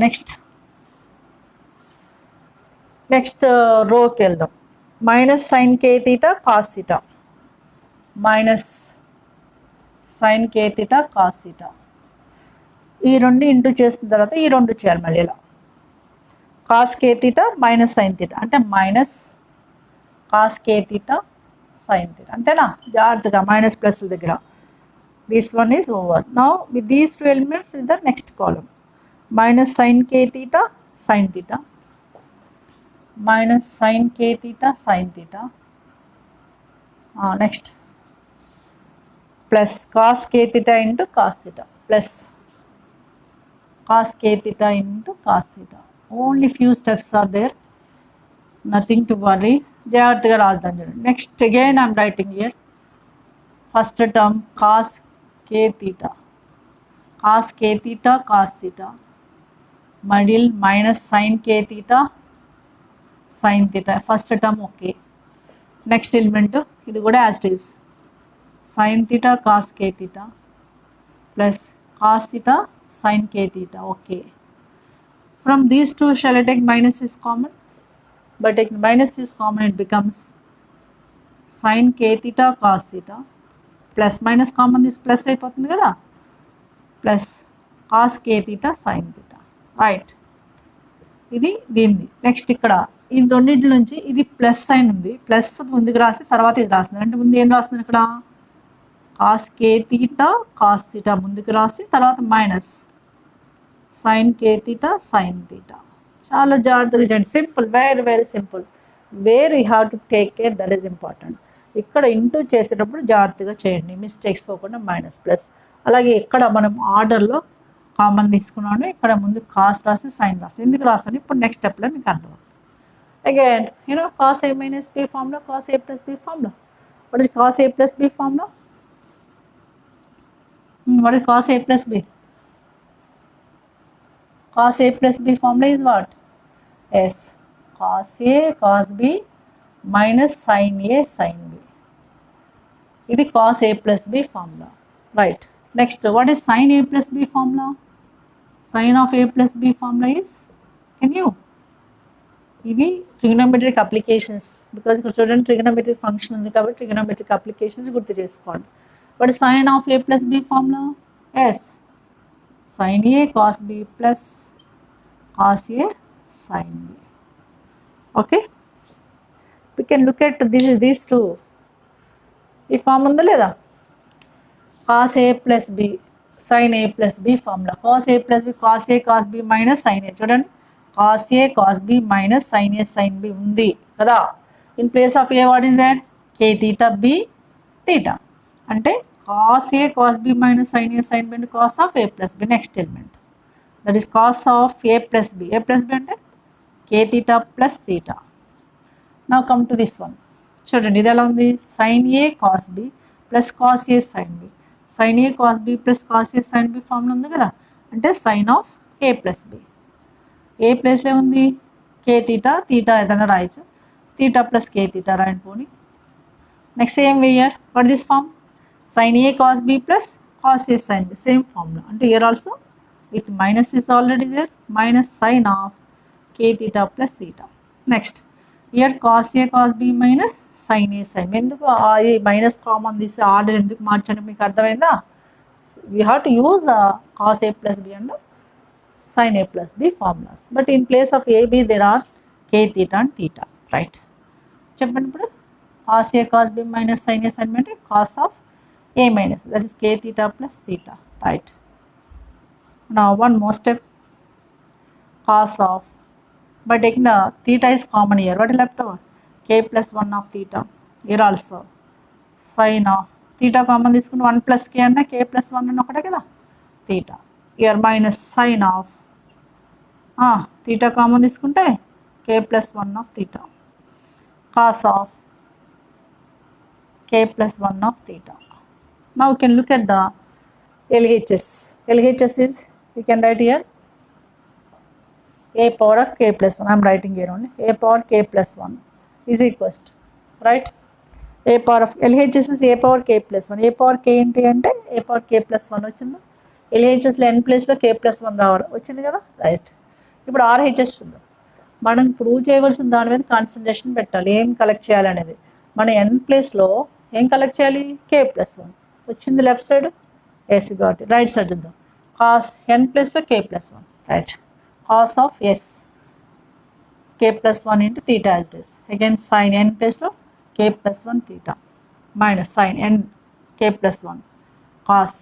next రోకి వెళ్దాం. Minus sin k theta cos theta minus sin k theta cos theta. ఈ రెండు into చేసిన తర్వాత ఈ రెండు చేయాలి మళ్ళీ ఇలా, కాస్ కే తీటా మైనస్ సైన్ తీటా అంటే మైనస్ కాస్ కే తీటా సైన్ తీటా, అంతేనా? జాగ్రత్తగా మైనస్ ప్లస్ దగ్గర. This one is over. Now with these two elements in the next column, minus sine K theta sign theta minus sine K theta sign theta. Next plus cos K theta into cos theta plus cos k theta into cos theta. Only few steps are there, nothing to worry. జాగ్రత్తగా రాద్దాం చూడండి. Next again I'm writing here first term cos k theta cos k theta cos theta middle minus sin k theta sin theta. First term okay. Next element ఇది కూడా as it is sin theta cos k theta plus cos theta sin k theta. Okay, from these two shall I take minus is common? But taking minus is common, it becomes sin k theta cos theta plus minus common, this plus అయిపోతుంది కదా, plus cos k theta sin theta. Right, ఇది దీన్ని. Next ఇక్కడ ఈ రెండింటి నుంచి ఇది plus sign ఉంది, ప్లస్ ముందుకు రాసి తర్వాత ఇది రాస్తుంది. అంటే ముందు ఏం రాస్తుంది ఇక్కడ, cos k theta cos theta ముందుకు రాసి తర్వాత minus sin k theta sin theta. చాలా జాగ్రత్తగా చేయండి. Simple, very very simple. Where you have to take care, that is important. ఇక్కడ ఇంటూ చేసేటప్పుడు జాగ్రత్తగా చేయండి, మిస్టేక్స్ పోకుండా మైనస్ ప్లస్. అలాగే ఇక్కడ మనం ఆర్డర్లో కామన్ తీసుకున్నాను, ఇక్కడ ముందు కాస్ రాసి సైన్ రాసి ఎందుకు రాసాను ఇప్పుడు నెక్స్ట్ స్టెప్లో మీకు అర్థమవుతుంది. Again you know cos a minus b formula, cos a plus b formula. What is cos a plus b formula? What is cos a plus b? Cos a plus b formula is what? Yes, cos a cos b minus sin a sin b. This is cos a plus b formula. Right. Next, what is sin a plus b formula? Sin of a plus b formula is, can you? ఇవి trigonometric applications. Because ఇక్కడ చూడండి trigonometric function ఉంది కాబట్టి trigonometric applications గుర్తు చేసుకోండి. But sine of A plus B formula is sin a cos b plus cos a sin b. Okay, we can look at these two. ఈ form ఉందా లేదా? cos a plus b sin a plus b formula. cos a plus b cos a cos b minus sin a. చూడండి cos a cos b minus sin a sin b ఉంది కదా. In place of a what is that? k theta b theta. అంటే cos a cos b minus sin a sin b into cos of a plus b. Next element, that is cos of a plus b. A plus b అంటే k theta plus theta. Now come to this one. చూడండి ఇది ఎలా ఉంది? sin a cos b plus cos a sin b. sin a cos b plus cos a sin b formula ఉంది కదా, అంటే sin of a plus b. ఏ ప్లేస్లో ఉంది? k theta, theta ఏదైనా రాయొచ్చు, theta plus k theta రాయండి పోనీ. Next ఏం వేయాలి? What this form? sin a cos b plus cos a sin b, same formula. And here also with minus is already there, minus sin of k theta plus theta. Next, here cos a cos b minus sin a sin b. ఎందుకు ఈ minus common తీసి order ఎందుకు మార్చండి మీకు అర్థమైందా? we have to use cos a plus b and sin a plus b formulas. But in place of a b there are k theta and theta, right? చెప్పండి ఇప్పుడు cos a cos b minus sin a sin b అంటే cos of a minus, that is k theta plus theta, right? Now one more step, cos of, by taking the theta is common here, what is left over? K plus 1 of theta. Here also sin of theta common తీసుకుని 1 plus k అన్న k plus 1 అన్న ఒకటే కదా theta. Here minus sin of theta common తీసుకుంటే k plus 1 of theta, cos of k plus 1 of theta. Now we can look at the LHS. LHS is, we can write here a power of k plus 1. I am writing here only a power k plus 1 is equals to, right? A power of LHS is a power k plus 1. A power k into అంటే a power k plus 1 వచ్చింది. LHSలో n ప్లేస్లో k plus 1 రావడం వచ్చింది కదా, right? ఇప్పుడు RHS చూద్దాం. మనం prove చేయవలసిన దాని మీద కాన్సన్ట్రేషన్ పెట్టాలి. ఏం కలెక్ట్ చేయాలనేది. మన n ప్లేస్లో ఏం కలెక్ట్ చేయాలి? k plus 1 వచ్చింది left side. Yes got it. Right side చూద్దాం. cos n ప్లేస్లో k plus 1, right? cos of s k plus 1 into theta as it is. Again sin n ప్లేస్లో k plus 1 theta minus sin n k plus 1 cos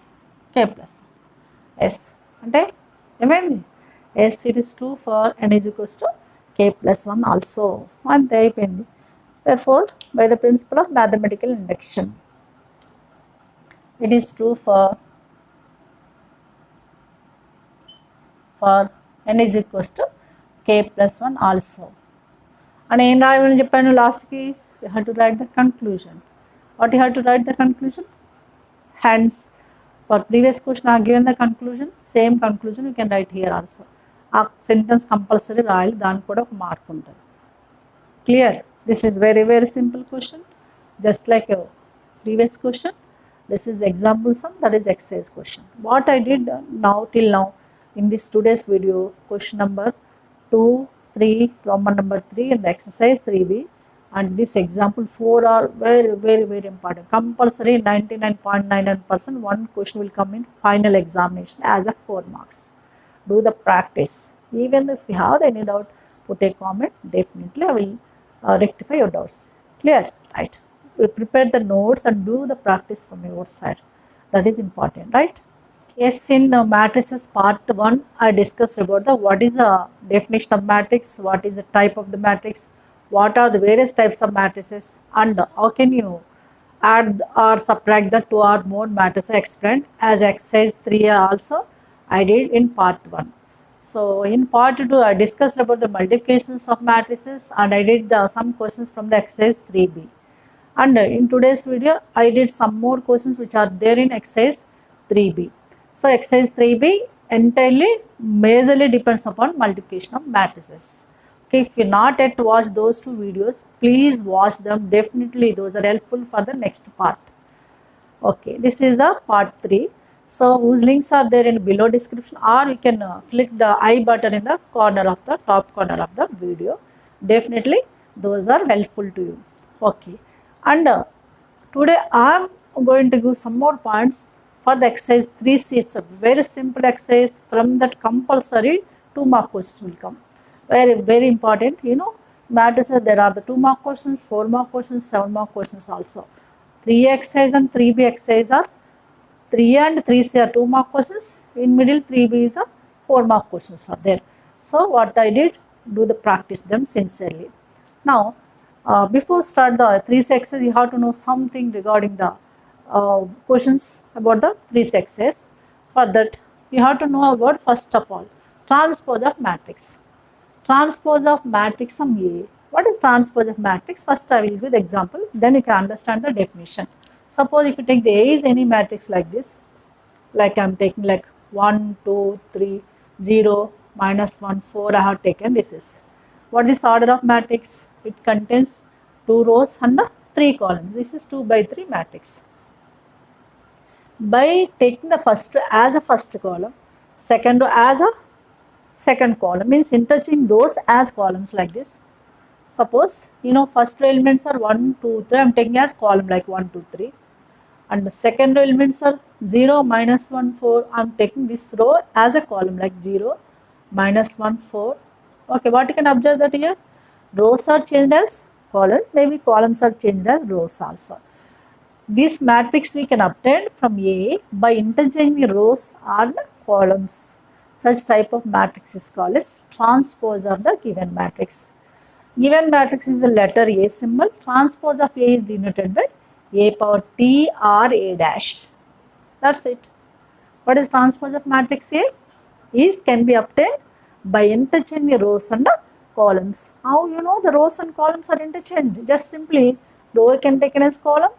k plus 1 s. అంటే ఏమైంది? s it is true for n is equals to k plus 1 also. అంతే అయిపోయింది. Therefore by the principle of mathematical induction it is true for n is equals to k plus 1 also. And ఏం రాయాలని చెప్పాను లాస్ట్కి? you have to write the conclusion. What you have to write the conclusion? Hence for previous question I have given the conclusion, same conclusion you can write here also. ఆ sentence compulsory రాయాలి, దానికి కూడా ఒక mark ఉంటుంది. Clear? This is very very simple question, just like previous question. This is example sum, that is exercise question. What I did now till now in this today's video, question number 2, 3, Roman number 3 and the exercise 3b and this example 4 are very very very important. Compulsory 99.99% one question will come in final examination as a 4 marks. Do the practice. Even if you have any doubt, put a comment. Definitely I will rectify your doubts. Clear? Right? Prepare the notes and do the practice from your side. That is important, right? Yes, in matrices part 1 I discussed about the what is the definition of matrix, what is the type of the matrix, what are the various types of matrices, and how can you add or subtract the 2 or more matrices explained as exercise 3 also I did in part 1. So in part 2 I discussed about the multiplications of matrices and I did some questions from the exercise 3b. And in today's video I did some more questions which are there in exercise 3b. So exercise 3b entirely majorly depends upon multiplication of matrices. Okay, if you not yet watch those 2 videos, please watch them. Definitely those are helpful for the next part. Okay, this is a part 3. So whose links are there in below description, or you can click the I button in the corner of the top corner of the video. Definitely those are helpful to you. Okay, and today I am going to give some more points for the exercise 3C. It's a very simple exercise. From that compulsory 2 mark questions will come. Very, very important. Matters there are the 2 mark questions, 4 mark questions, 7 mark questions also. 3 exercise and 3B exercise are 3 and 3C are 2 mark questions. In middle 3B is a 4 mark questions are there. So what I did, do the practice them sincerely. Now, before start the 3C exercise, you have to know something regarding the questions about the 3C exercise. For that, you have to know about first of all transpose of matrix. Transpose of matrix sum A. What is transpose of matrix? First I will give the example, then you can understand the definition. Suppose if you take the A is any matrix like this, like I am taking like 1, 2, 3, 0, -1, 4 I have taken, this is. What is order of matrix? It contains 2 rows and 3 columns. This is 2 by 3 matrix. By taking the first row as a first column, second row as a second column, means interchanging rows as columns like this. Suppose, first row elements are 1, 2, 3, I am taking as column like 1, 2, 3. And the second row elements are 0, -1, 4, I am taking this row as a column like 0, -1, 4. Okay, what you can observe that here? Rows are changed as columns, maybe columns are changed as rows also. This matrix we can obtain from A by interchanging rows and columns. Such type of matrix is called as transpose of the given matrix. Given matrix is the letter A symbol. Transpose of A is denoted by A power T or A dash. That's it. What is transpose of matrix A? Can be obtained by interchanging the rows and the columns. How you know the rows and columns are interchanged? Just simply row can be taken as column.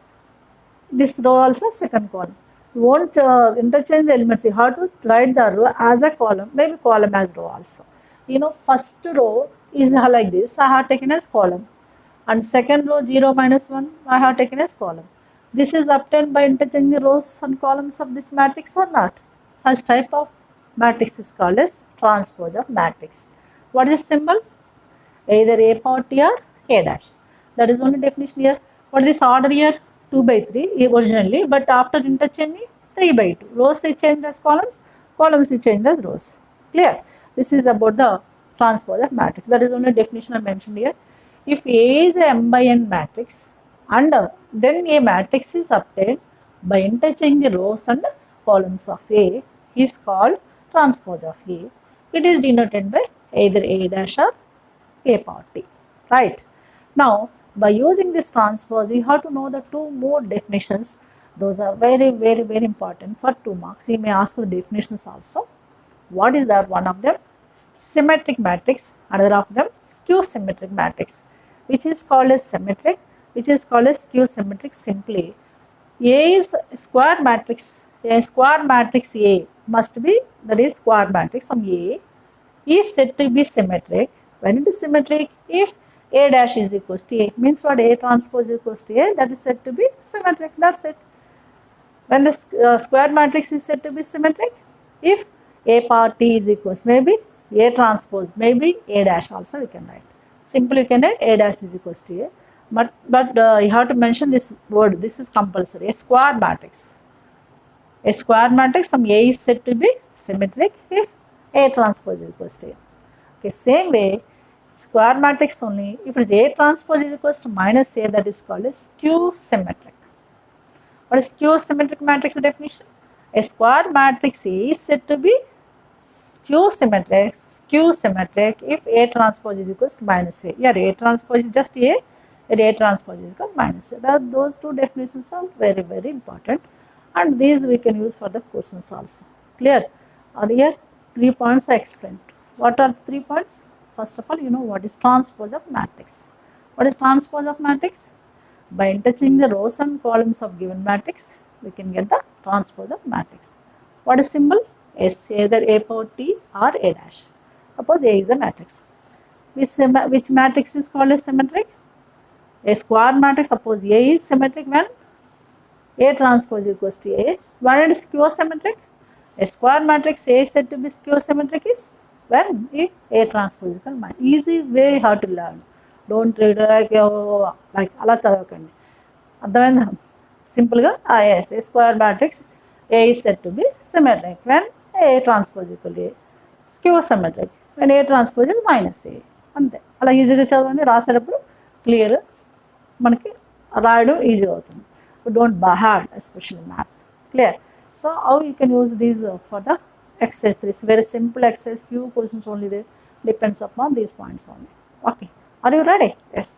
This row also second column. You won't interchange the elements. You have to write the row as a column, maybe column as row also. First row is like this, I have taken as column. And second row 0, -1, I have taken as column. This is obtained by interchanging the rows and columns of this matrix or not. Such type of matrix is called as transpose of matrix. What is the symbol? Either A power T or A dash. That is only definition here. What is this order here? 2 by 3 originally, but after interchanging 3 by 2. Rows is changed as columns, columns is changed as rows. Clear? This is about the transpose of matrix. That is only definition I mentioned here. If A is a M by N matrix and then a matrix is obtained by interchanging the rows and columns of A is called transpose of A. It is denoted by either A dash or A power T. Right? Now, by using this transpose, you have to know the 2 more definitions. Those are very, very, very important for 2 marks. You may ask the definitions also. What is that? One of them symmetric matrix, another of them skew symmetric matrix. Which is called as symmetric, which is called as skew symmetric simply. A is square matrix. A square matrix A must be, that is square matrix from A is said to be symmetric. When it is symmetric, if A dash is equals to A, means what? A transpose is equals to A, that is said to be symmetric. That's it. When the square matrix is said to be symmetric, if A power T is equals, maybe A transpose, maybe A dash also we can write. Simply you can write A dash is equals to A. But you have to mention this word, this is compulsory. A square matrix. A square matrix, some A is said to be symmetric if A transpose is equals to A. Okay, same way, square matrix only, if it is A transpose is equals to minus A, that is called as skew symmetric. What is skew symmetric matrix definition? A square matrix A is said to be skew symmetric if A transpose is equals to minus A. Here A transpose is just A, and A transpose is equal to minus A. Those 2 definitions are very, very important, and these we can use for the questions also. Clear? Here 3 points I explained. What are the 3 points? First of all, you know what is transpose of matrix. What is transpose of matrix? By interchanging the rows and columns of given matrix, we can get the transpose of matrix. What is symbol? S, either A power T or A dash. Suppose A is a matrix. Which matrix is called as symmetric? A square matrix. Suppose A is symmetric when A transpose equals to A. When it is skew symmetric, a square matrix A is said to be skew symmetric is when if A transpose is equal to minus. Easy way how to learn. Don't read like అలా చదవకండి. అర్థమైందా? సింపుల్గా as A square matrix A is set to be symmetric when A transpose equal to A, skew symmetric when A transpose is minus A. అంతే, అలా ఈజీగా చదవండి. రాసేటప్పుడు clear మనకి రాయడం ఈజీ అవుతుంది. Don't bother especially maths. Clear? So how you can use these for the exercise 3. It's very simple exercise, few questions only there, depends upon these points only. Okay, are you ready? Yes,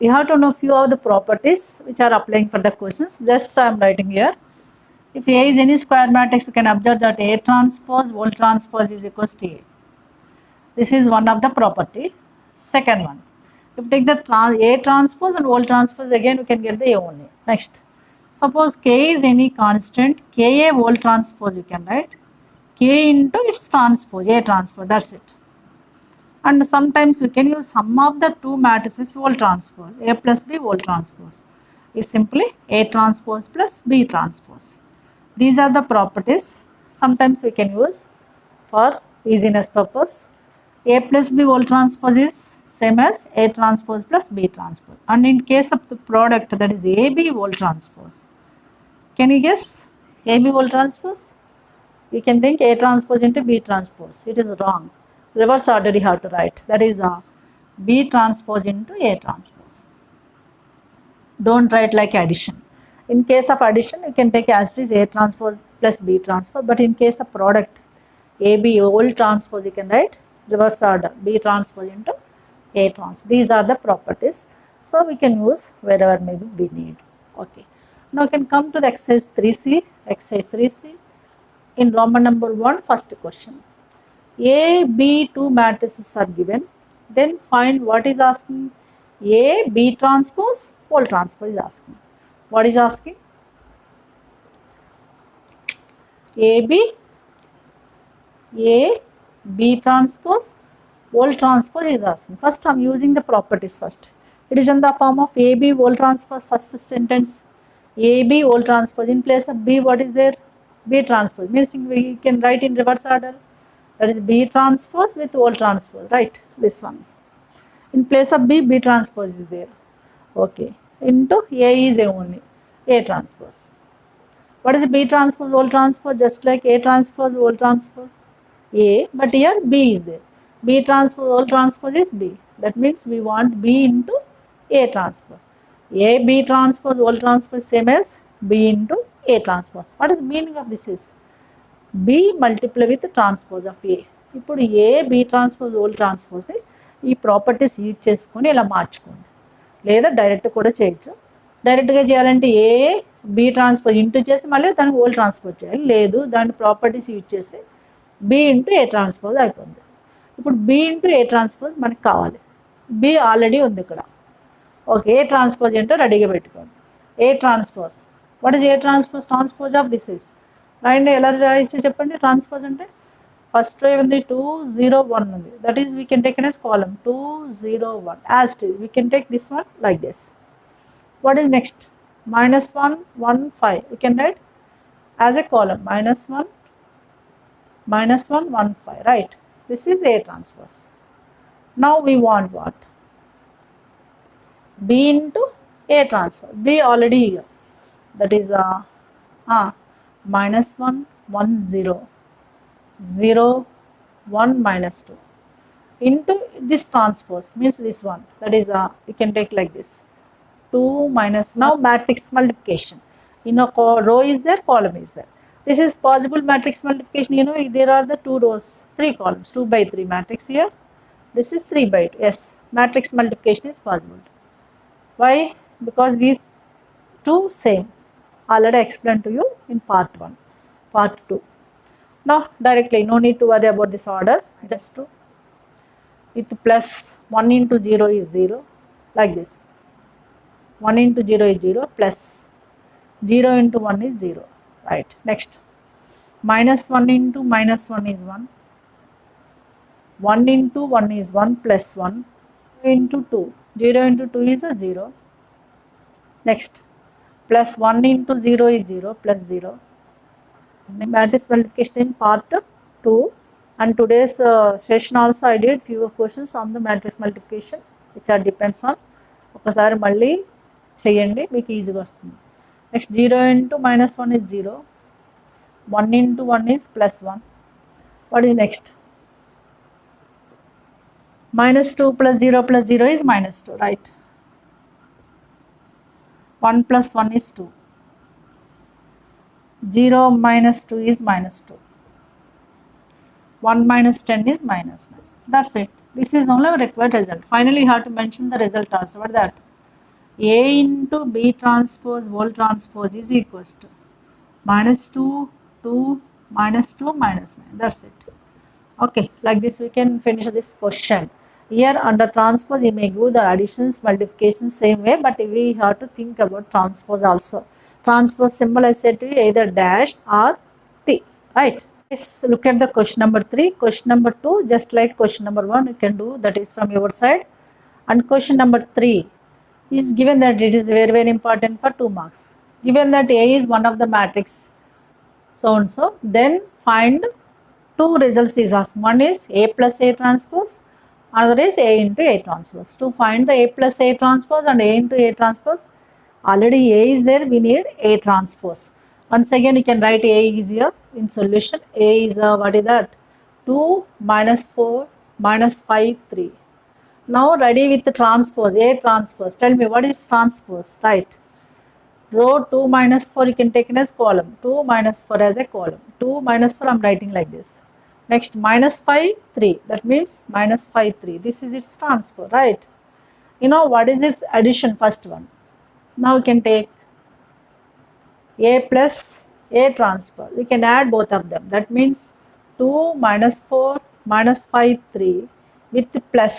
you have to know few of the properties which are applying for the questions. Just I am writing here. If A is any square matrix, you can observe that A transpose whole transpose is equals to A. This is one of the property. Second one, if you take the A transpose and whole transpose, again you can get the A only. Next, suppose K is any constant, Ka whole transpose you can write K into its transpose, A transpose, that's it. And sometimes we can use sum of the two matrices whole transpose, A plus B whole transpose is simply A transpose plus B transpose. These are the properties sometimes we can use for easiness purpose. A plus B whole transpose is same as A transpose plus B transpose. And in case of the product, that is AB whole transpose. Can you guess AB whole transpose? You can think A transpose into B transpose. It is wrong. Reverse order you have to write. That is B transpose into A transpose. Don't write like addition. In case of addition, you can take as it is A transpose plus B transpose. But in case of product, AB whole transpose, you can write reverse order. B transpose into A transpose. These are the properties. So we can use wherever maybe we need. Okay. Now we can come to the exercise 3C. Exercise 3C. In Roman number 1, first question. A, B, two matrices are given. Then find what is asking. A, B transpose, whole transpose is asking. What is asking? A, B transpose, whole transpose is asking. First I am using the properties first. It is in the form of A, B whole transpose. First sentence. A, B whole transpose. In place of B, what is there? B transpose, means we can write in reverse order. That is B transpose with whole transpose, right? This one. In place of B, B transpose is there. Okay. Into A is A only. A transpose. What is B transpose, whole transpose? Just like A transpose, whole transpose. A, but here B is there. B transpose, whole transpose is B. That means we want B into A transpose. A, B transpose, whole transpose same as B into A transpose. What is the meaning of this is? B multiply with the transpose of A. ఇప్పుడు A, B transpose, whole transpose ఈ properties use చేసుకొని ఇలా మార్చుకోండి. లేదా direct కూడా చేయొచ్చు. డైరెక్ట్గా చేయాలంటే A, B ట్రాన్స్పోజ్ ఇంటూ చేసి మళ్ళీ దానికి హోల్ ట్రాన్స్పోజ్ చేయాలి. లేదు, దాని ప్రాపర్టీస్ యూజ్ చేసి B ఇంటూ A ట్రాన్స్పోజ్ అయిపోతుంది. ఇప్పుడు B ఇంటూ A ట్రాన్స్పోజ్ మనకు కావాలి. B ఆల్రెడీ ఉంది ఇక్కడ. ఓకే, A ట్రాన్స్పోజ్ ఏంటో రెడీగా పెట్టుకోండి. A transpose. What is A transpose? Transpose of this is. And ఎలా రాయొచ్చు చెప్పండి ట్రాన్స్పోజ్ అంటే? ఫస్ట్ ఉంది 2 0 1 ఉంది. That is we can take as column 2 0 1 as it is. We can take this one like this. What is next? -1 1 5. We can write as a column -1 1 5, right? This is A transpose. Now we want what? B into A transpose. B already here. That is -1 1 0 0 1 -2 into this transpose, means this one. That is we can take like this 2 minus. Now matrix multiplication. Row is there, column is there. This is possible matrix multiplication. There are the 2 rows, 3 columns, 2 by 3 matrix here. This is 3 by 2. Yes, matrix multiplication is possible. Why? Because these two same. Already explained to you in part 1. Part 2. Now directly, no need to worry about this order. Just to with plus 1 into 0 is 0, like this. 1 into 0 is 0, plus 0 into 1 is 0, right? Next, -1 into -1 is 1. 1 into 1 is 1 plus 1 into 2. 0 into 2 is a 0. Next, plus 1 into 0 is 0 plus 0. Matrix multiplication in part 2. And today's session also I did few questions on the matrix multiplication. Which are depends on. ఒకసారి మళ్ళీ చేయండి, మీకు ఈజీగా వస్తుంది. Next 0 into -1 is 0. 1 into 1 is +1. What is next? -2 plus 0 plus 0 is -2, right? 1 plus 1 is 2. 0 minus 2 is -2. 1 minus 10 is -9. That's it. This is only a required result. Finally, you have to mention the result also. What is that? A into B transpose whole transpose is equals to -2, 2, -2, -9. That's it. Okay, like this we can finish this question. Here under transpose you may do the additions, multiplications same way, but we have to think about transpose also. Transpose symbol I said to you either dash or T, right? Let's look at the question number 3. Question number 2, just like question number 1 you can do, that is from your side. And question number 3 is given that it is very very important for 2 marks. Given that A is one of the matrix so and so, then find 2 results is asked. One is A plus A transpose, another is A into A transpose. To find the A plus A transpose and A into A transpose, already A is there, we need A transpose. Once again you can write A is here in solution. A is what is that? 2 minus 4 minus 5 3. Now ready with the transpose, A transpose. Tell me what is transpose, right? Row 2 minus 4 you can take it as column. 2 minus 4 as a column. 2 minus 4 I am writing like this. Next -5 3. That means -5 3. This is its transpose, right? You know what is its addition? First one. Now you can take A plus A transpose. We can add both of them. That means 2 minus 4 minus 5 3 with plus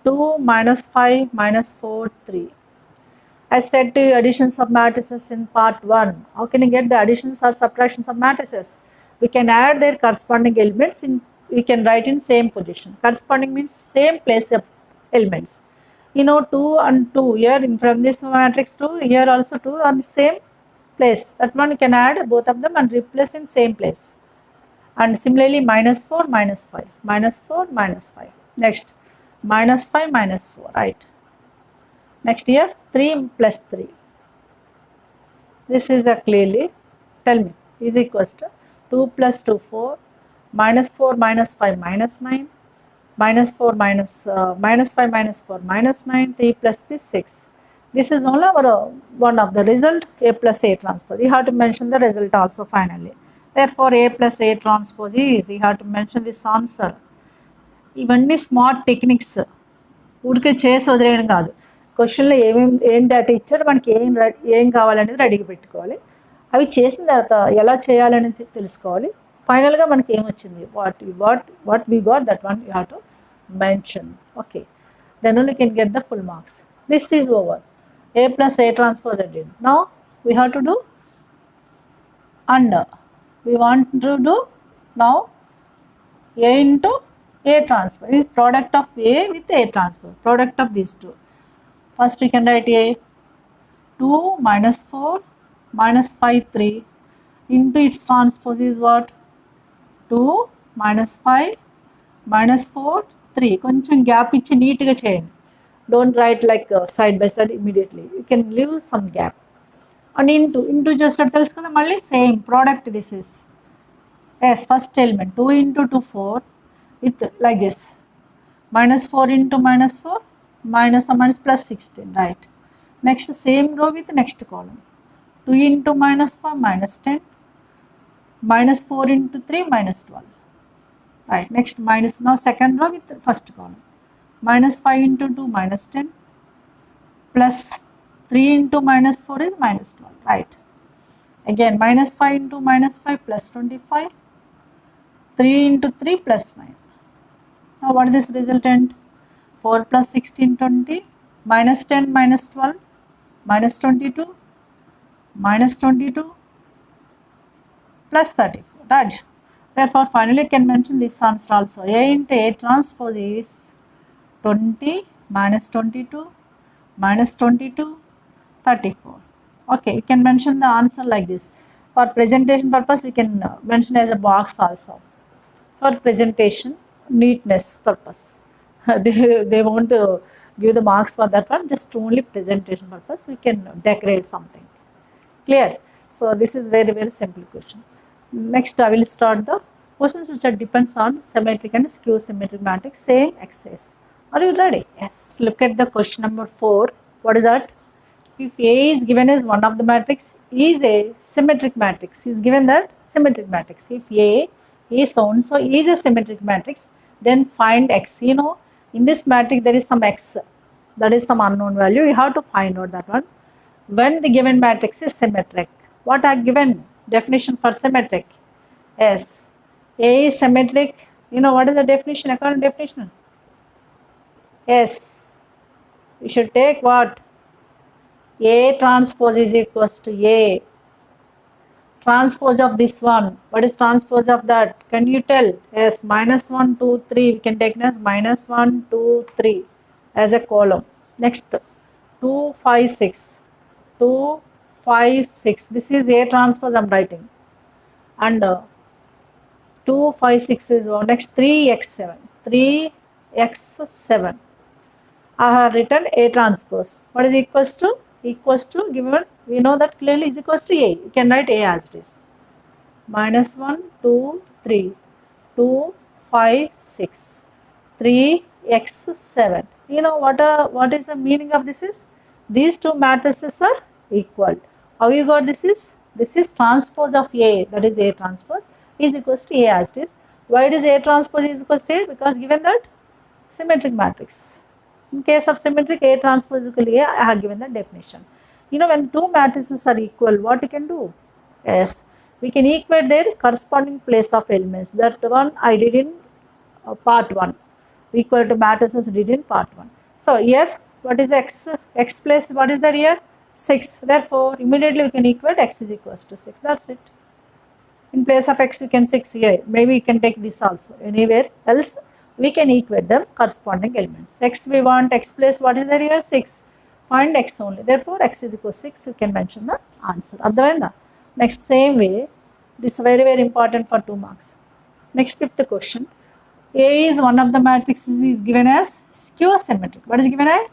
2 minus 5 minus 4 3. I said to you additions of matrices in part 1. How can you get the additions or subtractions of matrices? We can add their corresponding elements in, we can write in same position. Corresponding means same place of elements. You know 2 and 2 here in from this matrix 2, here also 2 on the same place. That one you can add both of them and replace in same place. And similarly -4 -5 -4 -5. Next -5 -4, right? Next here 3 plus 3. This is a clearly, tell me, is equals to 2 plus 2 4, -4 -5 -9, -4 -5 -4 -9, 3 plus 3 6. This is only our one of the result, A plus A transpose. You have to mention the result also finally. Therefore A plus A transpose is, you have to mention this answer. ఇవన్నీ smart techniques, ఊరికే చేసి వదిలేయడం కాదు. క్వశ్చన్లో ఏం data ఇచ్చాడు, మనకి ఏం కావాలనేది రెడీగా పెట్టుకోవాలి. అవి చేసిన తర్వాత ఎలా చేయాలనేది తెలుసుకోవాలి. ఫైనల్గా మనకి ఏమొచ్చింది, what we got, that one you have to mention. Okay, then only can get the full marks. This is over. A plus A transpose I did. Now we have to do under. We want to do now A into A transpose. It is product of A with A transpose. Product of these two. First you can write A 2 minus 4 minus 5 3 into its transpose is what? 2 minus 5 minus 4 3. కొంచెం gap ఇచ్చి నీట్గా చేయండి. Don't write like side by side immediately. You can leave some gap. And into just తెలుసుకుందాం మళ్ళీ same product. This is yes, first element 2 into 2 4 with like this, -4 into -4 minus plus 16, right? Next same row with next column, 2 into -4 -10, -4 into 3 -12, right? Next minus, now second row with first column, -5 into 2 -10, plus 3 into -4 is -12, right? Again -5 into -5 plus 25, 3 into 3 plus 9. Now what is this resultant? 4 plus 16 20, -10 -12 -22 -22 plus 34, right? Therefore finally can mention this answer also. A into A transpose is 20 -22 -22 34. Okay, you can mention the answer like this. For presentation purpose we can mention as a box also, for presentation neatness purpose. they won't give the marks for that one, just only presentation purpose we can decorate something. Clear? So this is very very simple question. Next I will start the questions which are depends on symmetric and skew symmetric matrix, same exercise. Are you ready? Yes. Look at the question number 4. What is that? If A is given as one of the matrix is a symmetric matrix, is given that symmetric matrix. If A is so and so is a symmetric matrix, then find X. You know, in this matrix there is some X, that is some unknown value. You have to find out that one. When the given matrix is symmetric, what are given definition for symmetric? Yes, A is symmetric. You know what is the definition? According to definition. Yes, we should take what? A transpose is equals to A transpose of this one. What is transpose of that? Can you tell? Yes, minus 1, 2, 3. We can take as minus 1, 2, 3 as a column. Next, 2, 5, 6. 2, 5, 6. This is A transpose I am writing. And 2, 5, 6 is next 3x7. 3x7. I have written A transpose. What is equals to? Equals to, given we know that clearly is equals to A. You can write A as it is. Minus 1, 2, 3. 2, 5, 6. 3x7. You know what is the meaning of this is? These two matrices are equal. How you got this is? This is transpose of A, that is A transpose is equals to A as it is. Why it is A transpose is equals to A? Because given that symmetric matrix. In case of symmetric A transpose is equal to A, I have given the definition. You know, when two matrices are equal, what we can do? Yes, we can equate their corresponding place of elements. That one I did in part 1. Equal to matrices did in part 1. So here, what is x? X place, what is there here? 6. Therefore, immediately we can equate x is equals to 6. That's it. In place of x, you can 6 here. Maybe you can take this also. Anywhere else, we can equate them corresponding elements. X we want, x place, what is there here? 6. Find x only. Therefore, x is equal to 6. You can mention the answer. Adhavayinda? Next, same way, this is very, very important for 2 marks. Next, 5th question. A is one of the matrices is given as skew symmetric. What is given as?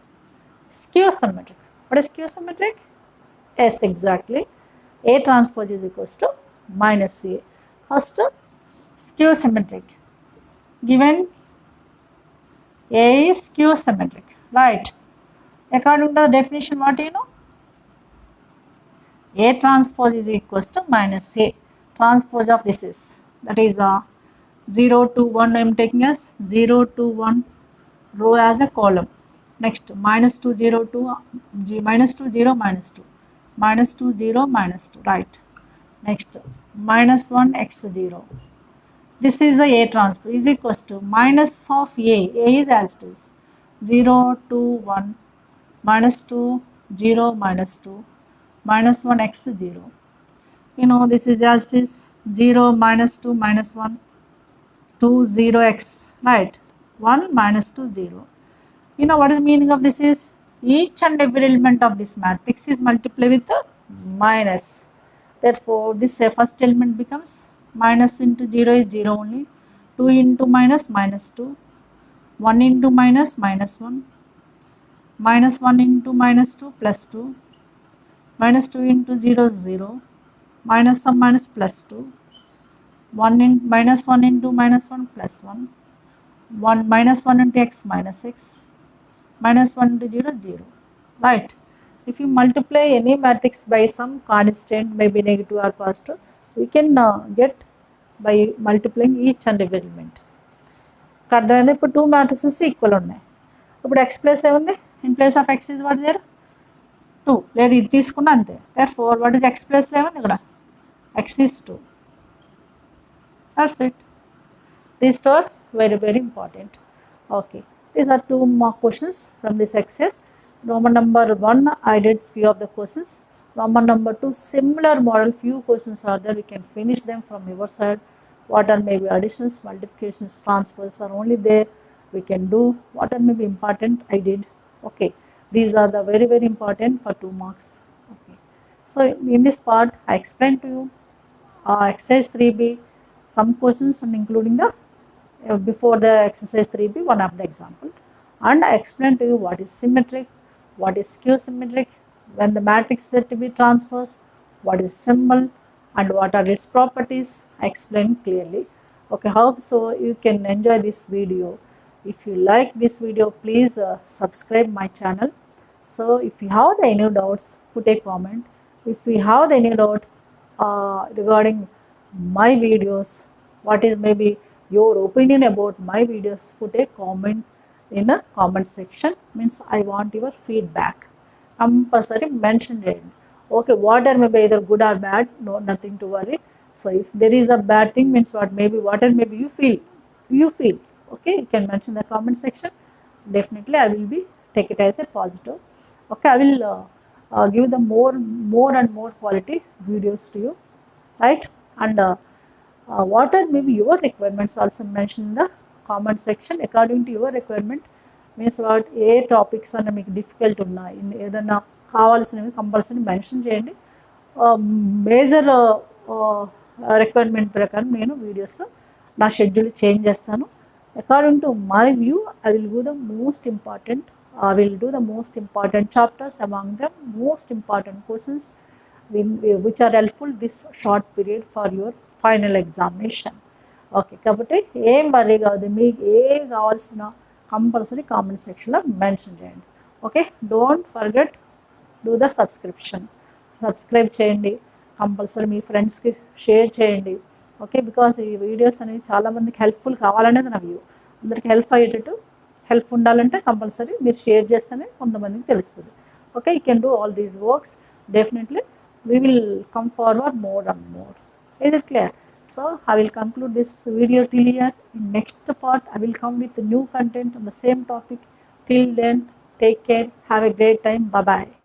Skew symmetric. What is skew symmetric? Yes, exactly. A transpose is equals to minus A. First, skew symmetric. Given A is skew symmetric, right? According to the definition, what do you know? A transpose is equals to minus A. Transpose of this is, that is 0 to 1 I am taking as 0 to 1 row as a column. Next, minus 2, 0 to minus 2, 0, minus 2. Minus 2, 0, minus 2, right. Next, minus 1, x 0. This is the A transpose is equals to minus of A. A is as it is 0 to 1, minus 2, 0, minus 2, minus 1, x 0. You know, this is as it is 0, minus 2, minus 1, 2, 0, x, right. 1, minus 2, 0. You know what is the meaning of this is? Each and every element of this matrix is multiplied with a minus. Therefore, this first element becomes minus into 0 is 0 only. 2 into minus, minus 2. 1 into minus, minus 1. Minus 1 into minus 2, plus 2. Minus 2 into 0 is 0. Minus some minus plus 2. 1 in minus 1 into minus 1 plus 1. 1 minus 1 into x minus x. Minus 1 into 0, 0. Right. If you multiply any matrix by some constant, maybe negative or positive, we can get by multiplying each and every element. అర్థమైంది. ఇప్పుడు 2 matrices equal ఉన్నాయి. ఇప్పుడు x place ఏముంది? In place of x is what there? 2. లేదు ఇది తీసుకున్నా అంతే. Therefore, what is x place ఏముంది ఇక్కడ? x is 2. That's it. These two are very, very important. Okay. These are 2 more questions from this exercise. Roman number 1, I did few of the questions. Roman number 2, similar model, few questions are there. We can finish them from your side. What are maybe additions, multiplications, transfers are only there. We can do what are maybe important. I did. Okay. These are the very, very important for 2 marks. Okay. So in this part, I explained to you exercise 3B, some questions and including the before the exercise 3B, one of the example. and I explain to you what is symmetric, what is skew symmetric, when the matrix is said to be transposed, what is symbol, and what are its properties. I explain clearly. Okay, hope so you can enjoy this video. If you like this video, please subscribe my channel. So if you have any doubts, put a comment. If you have any doubt regarding my videos, what is maybe your opinion about my videos, put a comment in a comment section. Means I want your feedback. Compulsory mention it. Okay, water may be either good or bad, no, nothing to worry. So if there is a bad thing, means what, maybe water maybe you feel, okay, you can mention the comment section. Definitely I will be take it as a positive. Okay, I will give the more and more quality videos to you, right? And what are maybe your requirements, also mention in the comment section according to your requirement. Means what ఏ topics అన్న మీకు difficult ఉన్నాయి, ఏదన్నా కావాల్సినవి compulsory mention చేయండి. Major requirement ప్రకారం నేను videos నా షెడ్యూల్ చేంజ్ చేస్తాను. According to my view I will do the most important chapters among the most important questions which are helpful this short period for your final examination. Okay, కాబట్టి ఏం worry కాదు, మీకు ఏ కావాల్సిన compulsory comment సెక్షన్లో mention చేయండి. Okay, don't forget do the subscribe చేయండి, compulsory మీ ఫ్రెండ్స్కి షేర్ చేయండి. ఓకే, బికాస్ ఈ వీడియోస్ అనేవి చాలామందికి హెల్ప్ఫుల్ కావాలనేది నా వ్యూ. అందరికి హెల్ప్ ఉండాలంటే కంపల్సరీ మీరు షేర్ చేస్తేనే కొంతమందికి తెలుస్తుంది. Okay, you can do all these works. Definitely we will come forward more and more. Is it clear? So I will conclude this video till here. In next part I will come with new content on the same topic. Till then, take care, have a great time, bye bye.